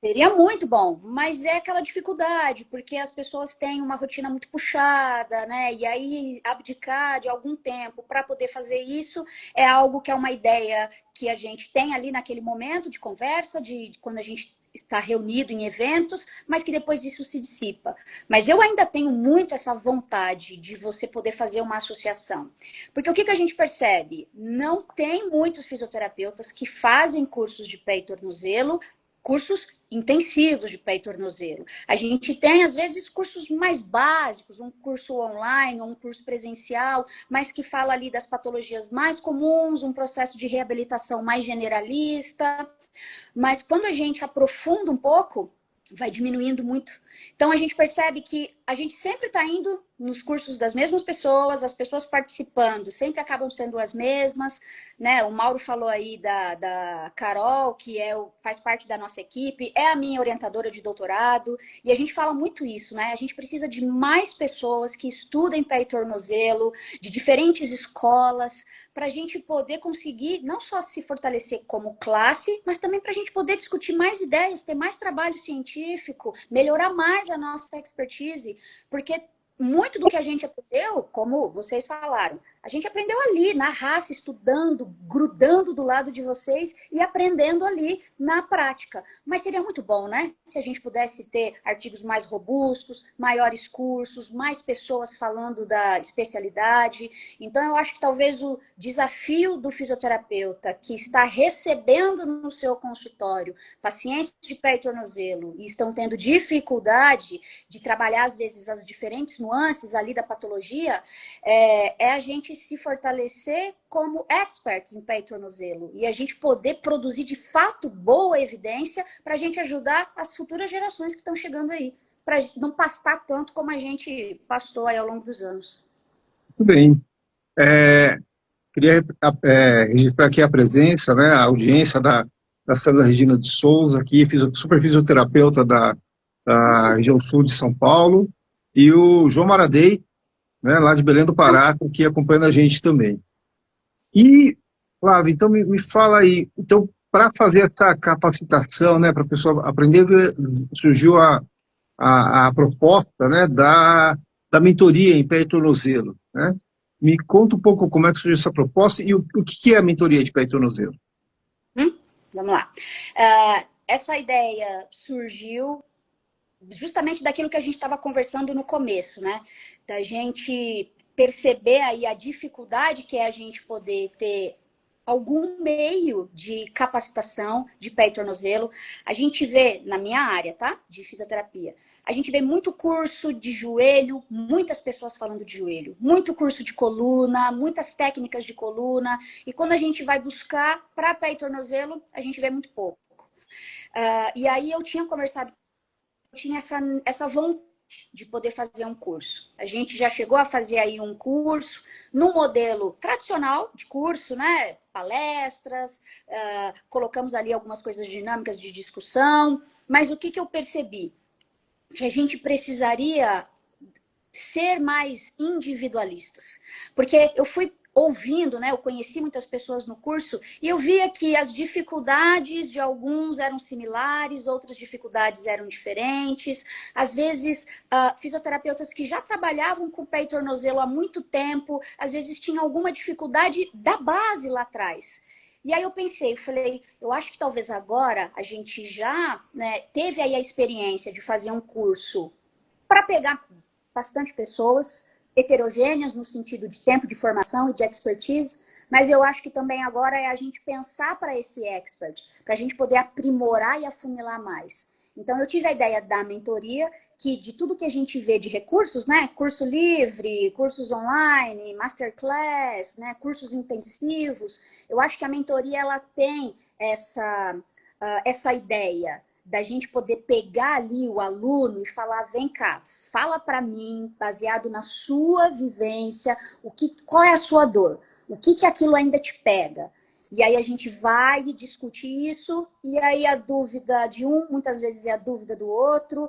[SPEAKER 2] Seria muito bom, mas é aquela dificuldade, porque as pessoas têm uma rotina muito puxada, né? E aí abdicar de algum tempo para poder fazer isso é algo que é uma ideia que a gente tem ali naquele momento de conversa, de quando a gente está reunido em eventos, mas que depois isso se dissipa. Mas eu ainda tenho muito essa vontade de você poder fazer uma associação. Porque o que a gente percebe? Não tem muitos fisioterapeutas que fazem cursos de pé e tornozelo, cursos intensivos de pé e tornozelo. A gente tem, às vezes, cursos mais básicos, um curso online, um curso presencial, mas que fala ali das patologias mais comuns, um processo de reabilitação mais generalista. Mas quando a gente aprofunda um pouco, vai diminuindo muito. Então, a gente percebe que a gente sempre está indo nos cursos das mesmas pessoas, as pessoas participando sempre acabam sendo as mesmas, né? O Mauro falou aí da Carol, que faz parte da nossa equipe, é a minha orientadora de doutorado, e a gente fala muito isso, né? A gente precisa de mais pessoas que estudem pé e tornozelo, de diferentes escolas, para a gente poder conseguir não só se fortalecer como classe, mas também para a gente poder discutir mais ideias, ter mais trabalho científico, melhorar mais a nossa expertise, porque muito do que a gente aprendeu, como vocês falaram, a gente aprendeu ali, na raça, estudando, grudando do lado de vocês e aprendendo ali na prática. Mas seria muito bom, né? Se a gente pudesse ter artigos mais robustos, maiores cursos, mais pessoas falando da especialidade. Então, eu acho que talvez o desafio do fisioterapeuta que está recebendo no seu consultório pacientes de pé e tornozelo e estão tendo dificuldade de trabalhar, às vezes, as diferentes nuances ali da patologia, é a gente se fortalecer como experts em pé e tornozelo e a gente poder produzir de fato boa evidência para a gente ajudar as futuras gerações que estão chegando aí, para não pastar tanto como a gente pastou aí ao longo dos anos.
[SPEAKER 1] Muito bem. Queria registrar aqui a presença, né, a audiência da da César Regina de Souza, aqui, super fisioterapeuta da região sul de São Paulo, e o João Maradei, né, lá de Belém do Pará, aqui acompanhando a gente também. E, Flávio, então me fala aí, então, para fazer essa capacitação, né, para a pessoa aprender, surgiu a proposta, né, da mentoria em pé e tornozelo, né? Me conta um pouco como é que surgiu essa proposta e o que é a mentoria de pé e tornozelo.
[SPEAKER 2] Vamos lá. Essa ideia surgiu justamente daquilo que a gente estava conversando no começo, né? Da gente perceber aí a dificuldade que é a gente poder ter algum meio de capacitação de pé e tornozelo. A gente vê, na minha área, tá? De fisioterapia, a gente vê muito curso de joelho, muitas pessoas falando de joelho, muito curso de coluna, muitas técnicas de coluna, e quando a gente vai buscar para pé e tornozelo, a gente vê muito pouco. E aí eu tinha conversado, eu tinha essa vontade de poder fazer um curso. A gente já chegou a fazer aí um curso no modelo tradicional de curso, né? Palestras, colocamos ali algumas coisas dinâmicas de discussão, mas o que eu percebi? Que a gente precisaria ser mais individualistas. Porque eu fui ouvindo, né? Eu conheci muitas pessoas no curso e eu via que as dificuldades de alguns eram similares, outras dificuldades eram diferentes. Às vezes, fisioterapeutas que já trabalhavam com pé e tornozelo há muito tempo, às vezes tinham alguma dificuldade da base lá atrás. E aí eu pensei, falei, eu acho que talvez agora a gente já, né, teve aí a experiência de fazer um curso para pegar bastante pessoas heterogêneas no sentido de tempo de formação e de expertise, mas eu acho que também agora é a gente pensar para esse expert, para a gente poder aprimorar e afunilar mais. Então eu tive a ideia da mentoria, que de tudo que a gente vê de recursos, né, curso livre, cursos online, masterclass, né, cursos intensivos, eu acho que a mentoria ela tem essa ideia da gente poder pegar ali o aluno e falar, vem cá, fala para mim, baseado na sua vivência, qual é a sua dor? O que aquilo ainda te pega? E aí a gente vai discutir isso, e aí a dúvida de um, muitas vezes é a dúvida do outro,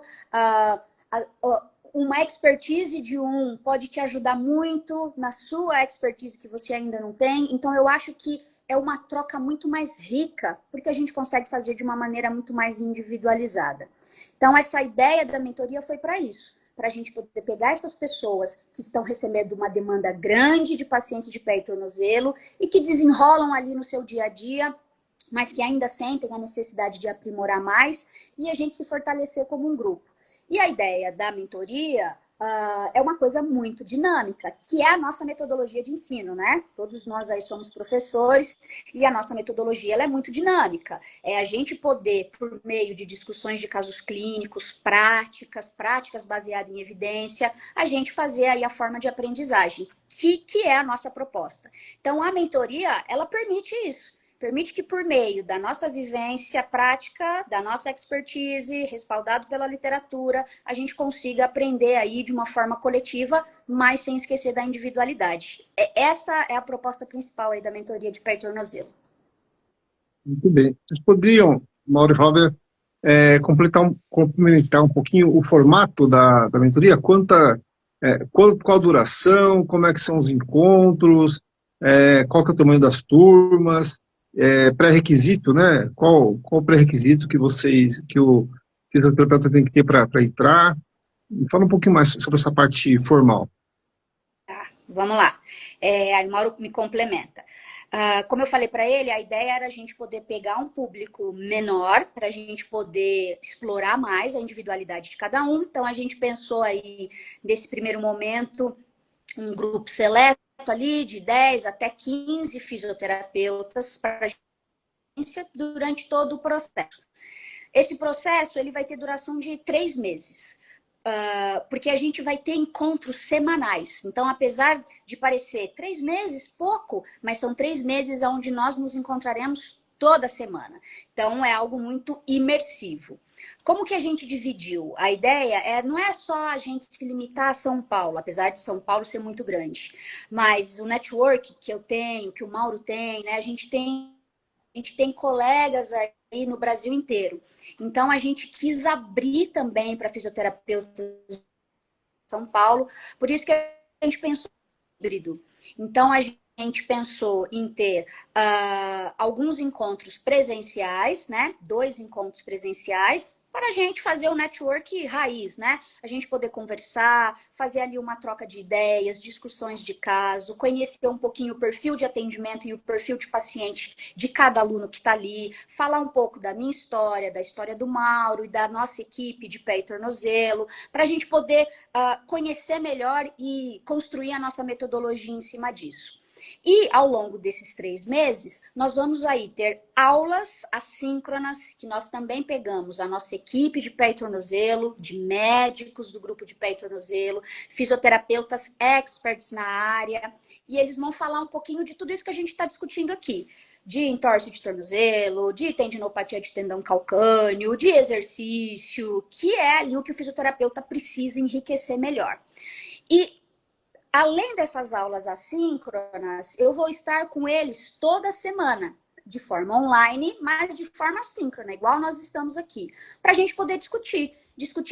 [SPEAKER 2] uma expertise de um pode te ajudar muito na sua expertise que você ainda não tem. Então eu acho que é uma troca muito mais rica, porque a gente consegue fazer de uma maneira muito mais individualizada. Então, essa ideia da mentoria foi para isso, para a gente poder pegar essas pessoas que estão recebendo uma demanda grande de pacientes de pé e tornozelo e que desenrolam ali no seu dia a dia, mas que ainda sentem a necessidade de aprimorar mais e a gente se fortalecer como um grupo. E a ideia da mentoria é uma coisa muito dinâmica, que é a nossa metodologia de ensino, né? Todos nós aí somos professores e a nossa metodologia ela é muito dinâmica. É a gente poder, por meio de discussões de casos clínicos, práticas baseadas em evidência, a gente fazer aí a forma de aprendizagem, que é a nossa proposta. Então, a mentoria, ela permite isso. Permite que, por meio da nossa vivência prática, da nossa expertise, respaldado pela literatura, a gente consiga aprender aí de uma forma coletiva, mas sem esquecer da individualidade. Essa é a proposta principal aí da mentoria de pé e tornozelo.
[SPEAKER 1] Muito bem. Vocês poderiam, Mauro e Flávia, complementar um pouquinho o formato da mentoria? Qual a duração? Como é que são os encontros? Qual que é o tamanho das turmas? Pré-requisito, né? Qual o pré-requisito que o fisioterapeuta tem que ter para entrar? Fala um pouquinho mais sobre essa parte formal.
[SPEAKER 2] Tá, vamos lá. Aí o Mauro me complementa. Como eu falei para ele, a ideia era a gente poder pegar um público menor para a gente poder explorar mais a individualidade de cada um. Então, a gente pensou aí, nesse primeiro momento, um grupo seleto ali de 10 até 15 fisioterapeutas para a gente durante todo o processo. Esse processo ele vai ter duração de 3 meses. Porque a gente vai ter encontros semanais. Então, apesar de parecer 3 meses, pouco, mas são 3 meses onde nós nos encontraremos toda semana. Então, é algo muito imersivo. Como que a gente dividiu? A ideia não é só a gente se limitar a São Paulo, apesar de São Paulo ser muito grande, mas o network que eu tenho, que o Mauro tem, né? A gente tem colegas aí aí no Brasil inteiro. Então, a gente quis abrir também para fisioterapeutas de São Paulo, por isso que a gente pensou em híbrido. Então, a gente pensou em ter alguns encontros presenciais, né? 2 encontros presenciais, para a gente fazer o network raiz, né? A gente poder conversar, fazer ali uma troca de ideias, discussões de caso, conhecer um pouquinho o perfil de atendimento e o perfil de paciente de cada aluno que está ali, falar um pouco da minha história, da história do Mauro e da nossa equipe de pé e tornozelo, para a gente poder conhecer melhor e construir a nossa metodologia em cima disso. E ao longo desses 3 meses, nós vamos aí ter aulas assíncronas, que nós também pegamos a nossa equipe de pé e tornozelo, de médicos do grupo de pé e tornozelo, fisioterapeutas experts na área, e eles vão falar um pouquinho de tudo isso que a gente está discutindo aqui. De entorse de tornozelo, de tendinopatia de tendão calcâneo, de exercício, que é ali o que o fisioterapeuta precisa enriquecer melhor. E além dessas aulas assíncronas, eu vou estar com eles toda semana, de forma online, mas de forma assíncrona, igual nós estamos aqui, para a gente poder discutir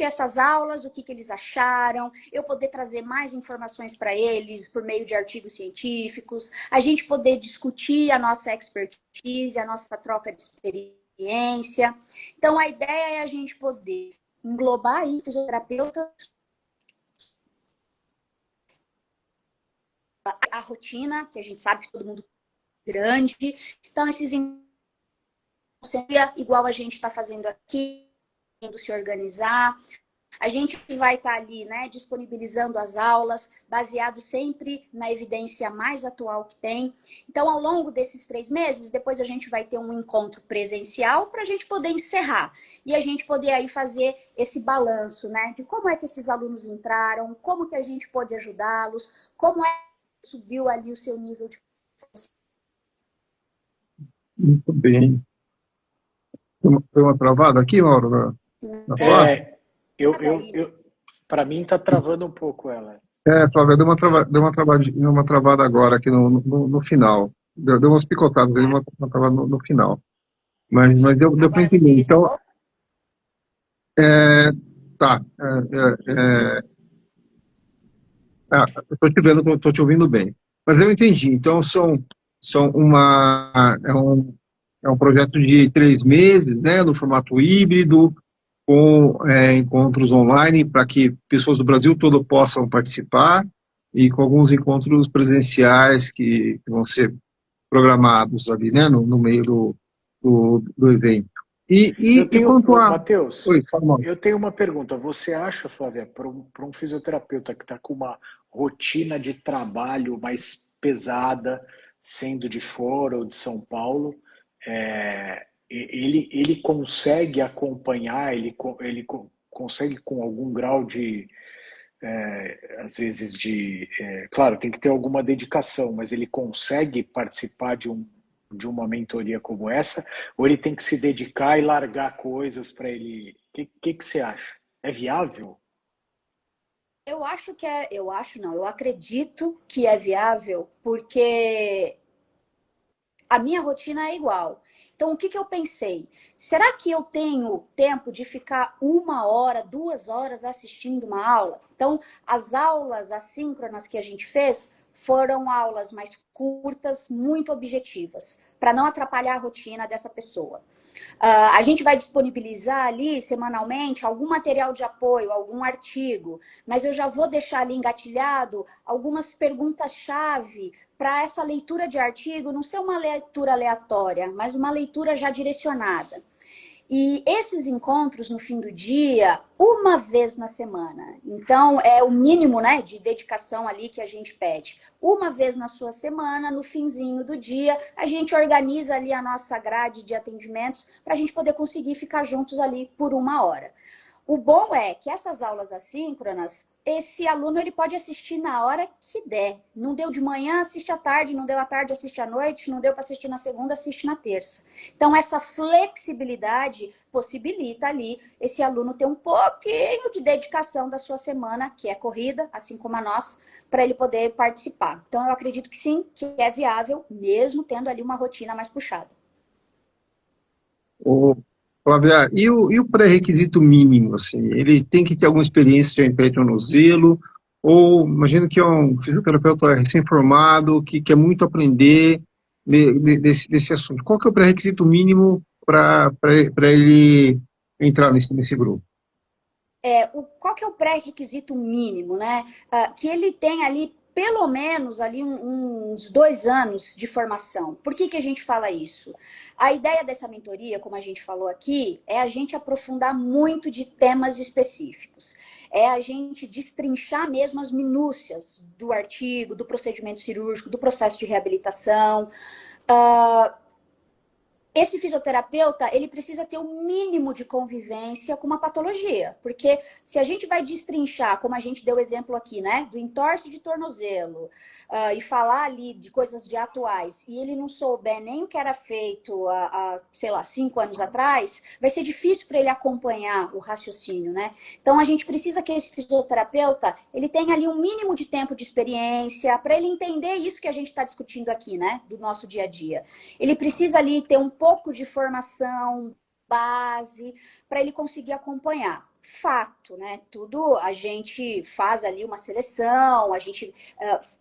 [SPEAKER 2] essas aulas, o que eles acharam, eu poder trazer mais informações para eles por meio de artigos científicos, a gente poder discutir a nossa expertise, a nossa troca de experiência. Então, a ideia é a gente poder englobar aí fisioterapeutas, a rotina, que a gente sabe que todo mundo é grande. Então, esses igual a gente está fazendo aqui, se organizar. A gente vai estar ali, né, disponibilizando as aulas, baseado sempre na evidência mais atual que tem. Então, ao longo desses 3 meses, depois a gente vai ter um encontro presencial para a gente poder encerrar. E a gente poder aí fazer esse balanço, né, de como é que esses alunos entraram, como que a gente pode ajudá-los, como é que subiu ali o seu nível de...
[SPEAKER 1] Muito bem. Foi uma travada aqui, Mauro, na Flávia?
[SPEAKER 3] Para mim está travando um pouco ela.
[SPEAKER 1] Flávia, deu uma travada agora aqui no final. Deu umas picotadas, deu uma travada no final. Mas deu para entender. Então, tá. Eu estou te vendo, estou te ouvindo bem. Mas eu entendi. Então, é um projeto de 3 meses, né, no formato híbrido, com encontros online para que pessoas do Brasil todo possam participar e com alguns encontros presenciais que vão ser programados ali, né, no meio do evento.
[SPEAKER 3] Matheus, eu tenho uma pergunta. Você acha, Flávia, para um fisioterapeuta que está com uma rotina de trabalho mais pesada, sendo de fora ou de São Paulo, ele consegue acompanhar, ele consegue com algum grau de, às vezes, claro, tem que ter alguma dedicação, mas ele consegue participar de uma mentoria como essa, ou ele tem que se dedicar e largar coisas para ele? O que você acha? É viável?
[SPEAKER 2] Eu acredito que é viável, porque a minha rotina é igual. Então, o que eu pensei? Será que eu tenho tempo de ficar 1 hora, 2 horas assistindo uma aula? Então, as aulas assíncronas que a gente fez foram aulas mais curtas, muito objetivas, para não atrapalhar a rotina dessa pessoa. A gente vai disponibilizar ali semanalmente algum material de apoio, algum artigo, mas eu já vou deixar ali engatilhado algumas perguntas-chave para essa leitura de artigo não ser uma leitura aleatória, mas uma leitura já direcionada. E esses encontros no fim do dia, 1 vez na semana. Então, é o mínimo, né, de dedicação ali que a gente pede. 1 vez na sua semana, no finzinho do dia, a gente organiza ali a nossa grade de atendimentos para a gente poder conseguir ficar juntos ali por 1 hora. O bom é que essas aulas assíncronas, esse aluno ele pode assistir na hora que der. Não deu de manhã, assiste à tarde, não deu à tarde, assiste à noite, não deu para assistir na segunda, assiste na terça. Então, essa flexibilidade possibilita ali esse aluno ter um pouquinho de dedicação da sua semana, que é corrida, assim como a nossa, para ele poder participar. Então, eu acredito que sim, que é viável, mesmo tendo ali uma rotina mais puxada.
[SPEAKER 1] Ô, Flávia, e o pré-requisito mínimo, assim? Ele tem que ter alguma experiência em pé e tornozelo, ou imagino que é um fisioterapeuta recém-formado, que quer muito aprender desse assunto. Qual que é o pré-requisito mínimo para ele entrar nesse grupo?
[SPEAKER 2] Qual que é o pré-requisito mínimo, né? Que ele tem ali pelo menos ali uns 2 anos de formação. Por que a gente fala isso? A ideia dessa mentoria, como a gente falou aqui, é a gente aprofundar muito de temas específicos. É a gente destrinchar mesmo as minúcias do artigo, do procedimento cirúrgico, do processo de reabilitação. Uh, Esse fisioterapeuta, ele precisa ter o um mínimo de convivência com uma patologia, porque se a gente vai destrinchar, como a gente deu exemplo aqui, né, do entorse de tornozelo, e falar ali de coisas de atuais, e ele não souber nem o que era feito sei lá, 5 anos atrás, vai ser difícil para ele acompanhar o raciocínio, né? Então a gente precisa que esse fisioterapeuta, ele tenha ali um mínimo de tempo de experiência, para ele entender isso que a gente está discutindo aqui, né, do nosso dia a dia. Ele precisa ali ter um pouco de formação base para ele conseguir acompanhar. Fato, né? Tudo a gente faz ali uma seleção, a gente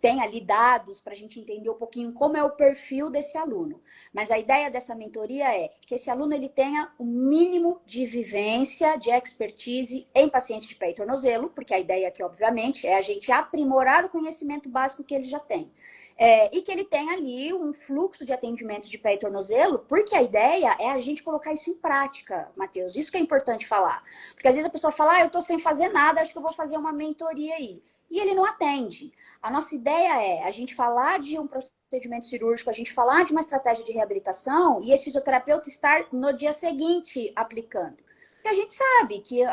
[SPEAKER 2] tem ali dados para a gente entender um pouquinho como é o perfil desse aluno. Mas a ideia dessa mentoria é que esse aluno ele tenha o mínimo de vivência, de expertise em pacientes de pé e tornozelo, porque a ideia aqui, obviamente, é a gente aprimorar o conhecimento básico que ele já tem. E que ele tenha ali um fluxo de atendimentos de pé e tornozelo, porque a ideia é a gente colocar isso em prática, Matheus. Isso que é importante falar. Porque às vezes a pessoa fala, eu tô sem fazer nada, acho que eu vou fazer uma mentoria aí. E ele não atende. A nossa ideia é a gente falar de um procedimento cirúrgico, a gente falar de uma estratégia de reabilitação e esse fisioterapeuta estar no dia seguinte aplicando. Porque a gente sabe que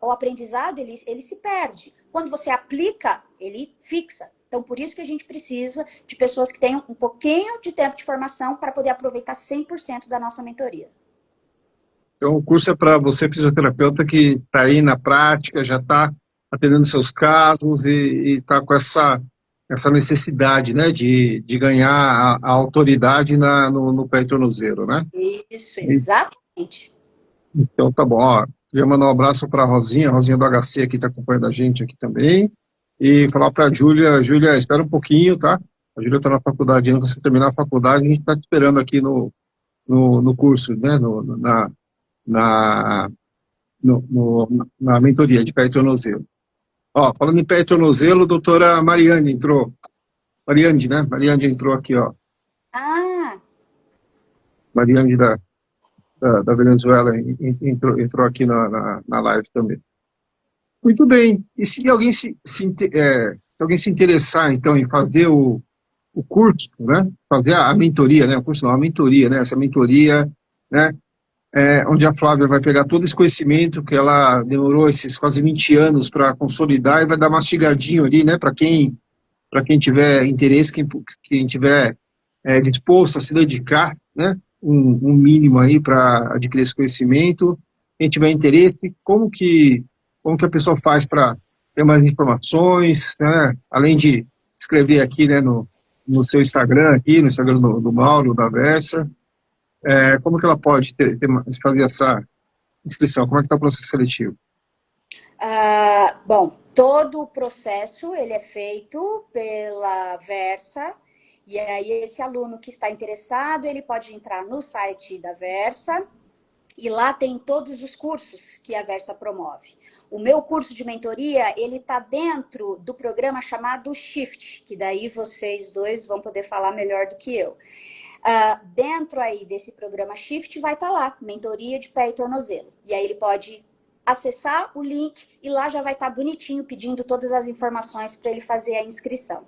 [SPEAKER 2] o aprendizado, ele se perde. Quando você aplica, ele fixa. Então, por isso que a gente precisa de pessoas que tenham um pouquinho de tempo de formação para poder aproveitar 100% da nossa mentoria.
[SPEAKER 1] Então, o curso é para você, fisioterapeuta, que está aí na prática, já está atendendo seus casos e está com essa necessidade, né, de ganhar a autoridade no pé e tornozelo, né?
[SPEAKER 2] Isso, exatamente.
[SPEAKER 1] Então, tá bom. Ó, queria mandar um abraço para a Rosinha do HC aqui está acompanhando a gente aqui também. E falar para a Júlia, espera um pouquinho, tá? A Júlia está na faculdade, ainda você terminar a faculdade, a gente está te esperando aqui no curso, né? Na, na mentoria de pé e tornozelo. Ó, falando em pé e tornozelo, doutora Mariane entrou. Mariane, né? Mariane entrou aqui, ó.
[SPEAKER 2] Ah,
[SPEAKER 1] Mariane da Venezuela entrou aqui na live também. Muito bem. E se alguém se alguém se interessar, então, em fazer o curso, né? Fazer a mentoria, né? O curso não, a mentoria, né? Essa mentoria, né? Onde a Flávia vai pegar todo esse conhecimento que ela demorou esses quase 20 anos para consolidar e vai dar mastigadinho ali, né? Para quem tiver interesse, quem tiver disposto a se dedicar, né? Um mínimo aí para adquirir esse conhecimento. Quem tiver interesse, como que a pessoa faz para ter mais informações, né? Além de escrever aqui, né, no seu Instagram, aqui, no Instagram do Mauro, da Versa, como que ela pode fazer essa inscrição? Como é que está o processo seletivo?
[SPEAKER 2] bom, todo o processo ele é feito pela Versa. E aí esse aluno que está interessado, ele pode entrar no site da Versa e lá tem todos os cursos que a Versa promove. O meu curso de mentoria, ele está dentro do programa chamado Shift, que daí vocês dois vão poder falar melhor do que eu. Dentro aí desse programa Shift vai estar lá, mentoria de pé e tornozelo. E aí ele pode acessar o link e lá já vai estar bonitinho pedindo todas as informações para ele fazer a inscrição.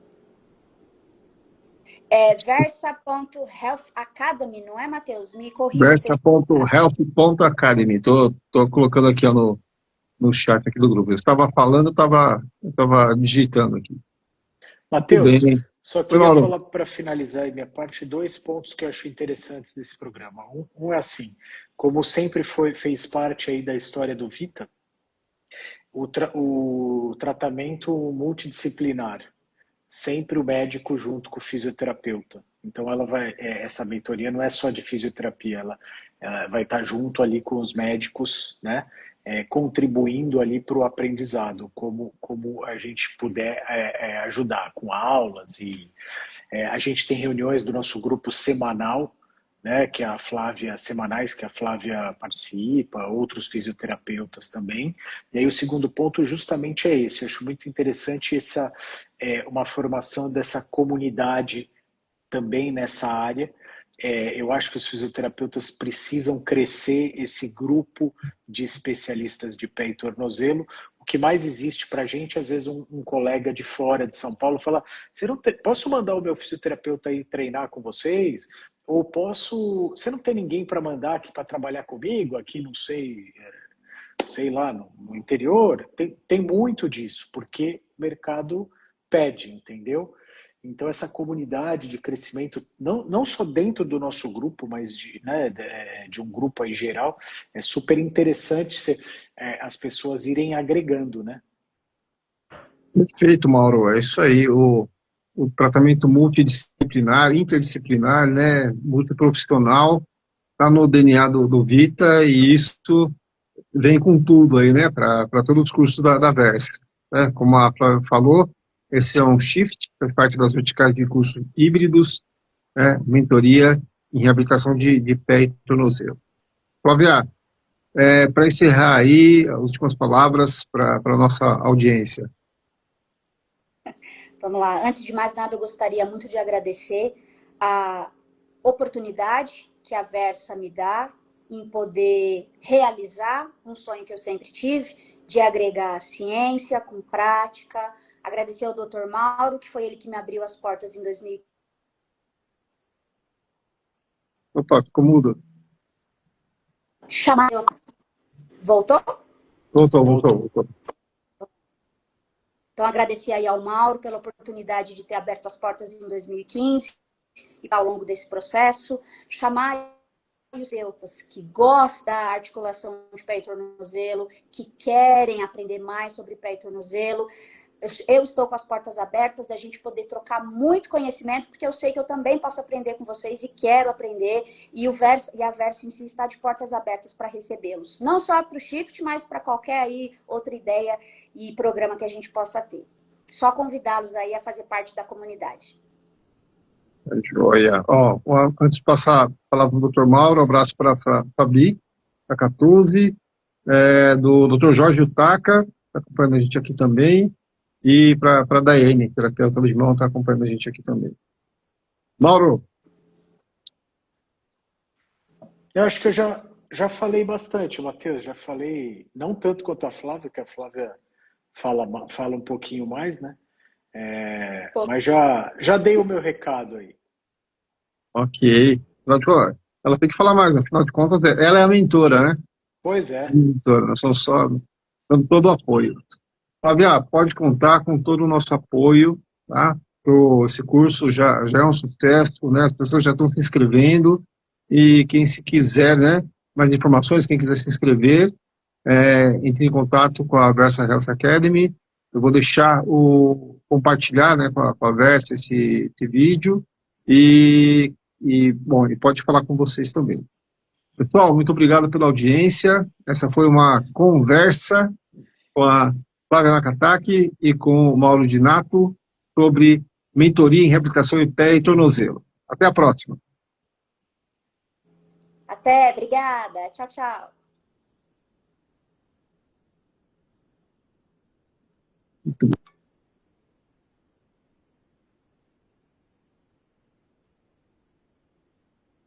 [SPEAKER 2] Versa.Health Academy, não é, Matheus? Me corrija.
[SPEAKER 1] Versa.health.academy. Tô colocando aqui ó, no chat aqui do grupo. Eu estava falando, eu estava digitando aqui. Muito
[SPEAKER 3] Matheus,
[SPEAKER 1] bem.
[SPEAKER 3] só queria falar para finalizar aí minha parte 2 pontos que eu acho interessantes desse programa. Um é assim, como sempre fez parte aí da história do Vita, o tratamento multidisciplinar. sempre o médico junto com o fisioterapeuta. Então ela vai, essa mentoria não é só de fisioterapia, ela vai estar junto ali com os médicos, né? Contribuindo ali para o aprendizado, como a gente puder ajudar com aulas e a gente tem reuniões do nosso grupo semanal, né, que a Flávia, semanais, que a Flávia participa, outros fisioterapeutas também. E aí o segundo ponto justamente é esse. Eu acho muito interessante uma formação dessa comunidade também nessa área. Eu acho que os fisioterapeutas precisam crescer esse grupo de especialistas de pé e tornozelo. O que mais existe para a gente, às vezes um colega de fora de São Paulo fala, posso mandar o meu fisioterapeuta ir treinar com vocês? Ou você não tem ninguém para mandar aqui para trabalhar comigo, aqui não sei, sei lá, no interior? Tem muito disso, porque o mercado pede, entendeu? Então, essa comunidade de crescimento, não só dentro do nosso grupo, mas de um grupo em geral, é super interessante as pessoas irem agregando, né?
[SPEAKER 1] Perfeito, Mauro. É isso aí. O tratamento multidisciplinar, interdisciplinar, né, multiprofissional, está no DNA do Vita e isso vem com tudo aí, né, para todos os cursos da Versa. Né? Como a Flávia falou, esse é um shift, faz parte das verticais de cursos híbridos, né, mentoria em reabilitação de pé e tornozelo. Flávia, para encerrar aí, as últimas palavras para a nossa audiência.
[SPEAKER 2] Vamos lá. Antes de mais nada, eu gostaria muito de agradecer a oportunidade que a Versa me dá em poder realizar um sonho que eu sempre tive, de agregar ciência com prática. Agradecer ao Dr. Mauro, que foi ele que me abriu as portas em 2000.
[SPEAKER 1] Opa, ficou mudo.
[SPEAKER 2] Chamar. Voltou?
[SPEAKER 1] Voltou.
[SPEAKER 2] Então, agradecer aí ao Mauro pela oportunidade de ter aberto as portas em 2015 e ao longo desse processo. Chamar os terapeutas que gostam da articulação de pé e tornozelo, que querem aprender mais sobre pé e tornozelo. Eu estou com as portas abertas da gente poder trocar muito conhecimento, porque eu sei que eu também posso aprender com vocês e quero aprender, e a Versa em si está de portas abertas para recebê-los. Não só para o Shift, mas para qualquer aí outra ideia e programa que a gente possa ter. Só convidá-los aí a fazer parte da comunidade.
[SPEAKER 1] Joia. Antes de passar a palavra para o Dr. Mauro, um abraço para a Fabi, da 14, do Dr. Jorge Utaka, que está acompanhando a gente aqui também, e para a Daiane, terapeuta de mão, está acompanhando a gente aqui também. Mauro.
[SPEAKER 3] Eu acho que eu já falei bastante, Matheus, já falei, não tanto quanto a Flávia, que a Flávia fala um pouquinho mais, né? Mas já dei o meu recado aí.
[SPEAKER 1] Ok. Ela tem que falar mais, afinal de contas, ela é a mentora, né?
[SPEAKER 3] Pois é.
[SPEAKER 1] Mentora, nós estamos só dando todo o apoio. Flávia, pode contar com todo o nosso apoio, tá? Esse curso já é um sucesso, né? As pessoas já estão se inscrevendo e quem se quiser, né, mais informações, quem quiser se inscrever, entre em contato com a Versa Health Academy. Eu vou deixar compartilhar, né, com a Versa esse vídeo bom, e pode falar com vocês também. Pessoal, muito obrigado pela audiência. Essa foi uma conversa com a Flávia Nakataki e com o Mauro Dinato sobre mentoria em reabilitação em pé e tornozelo. Até a próxima.
[SPEAKER 2] Até, obrigada. Tchau, tchau.
[SPEAKER 1] Muito bom.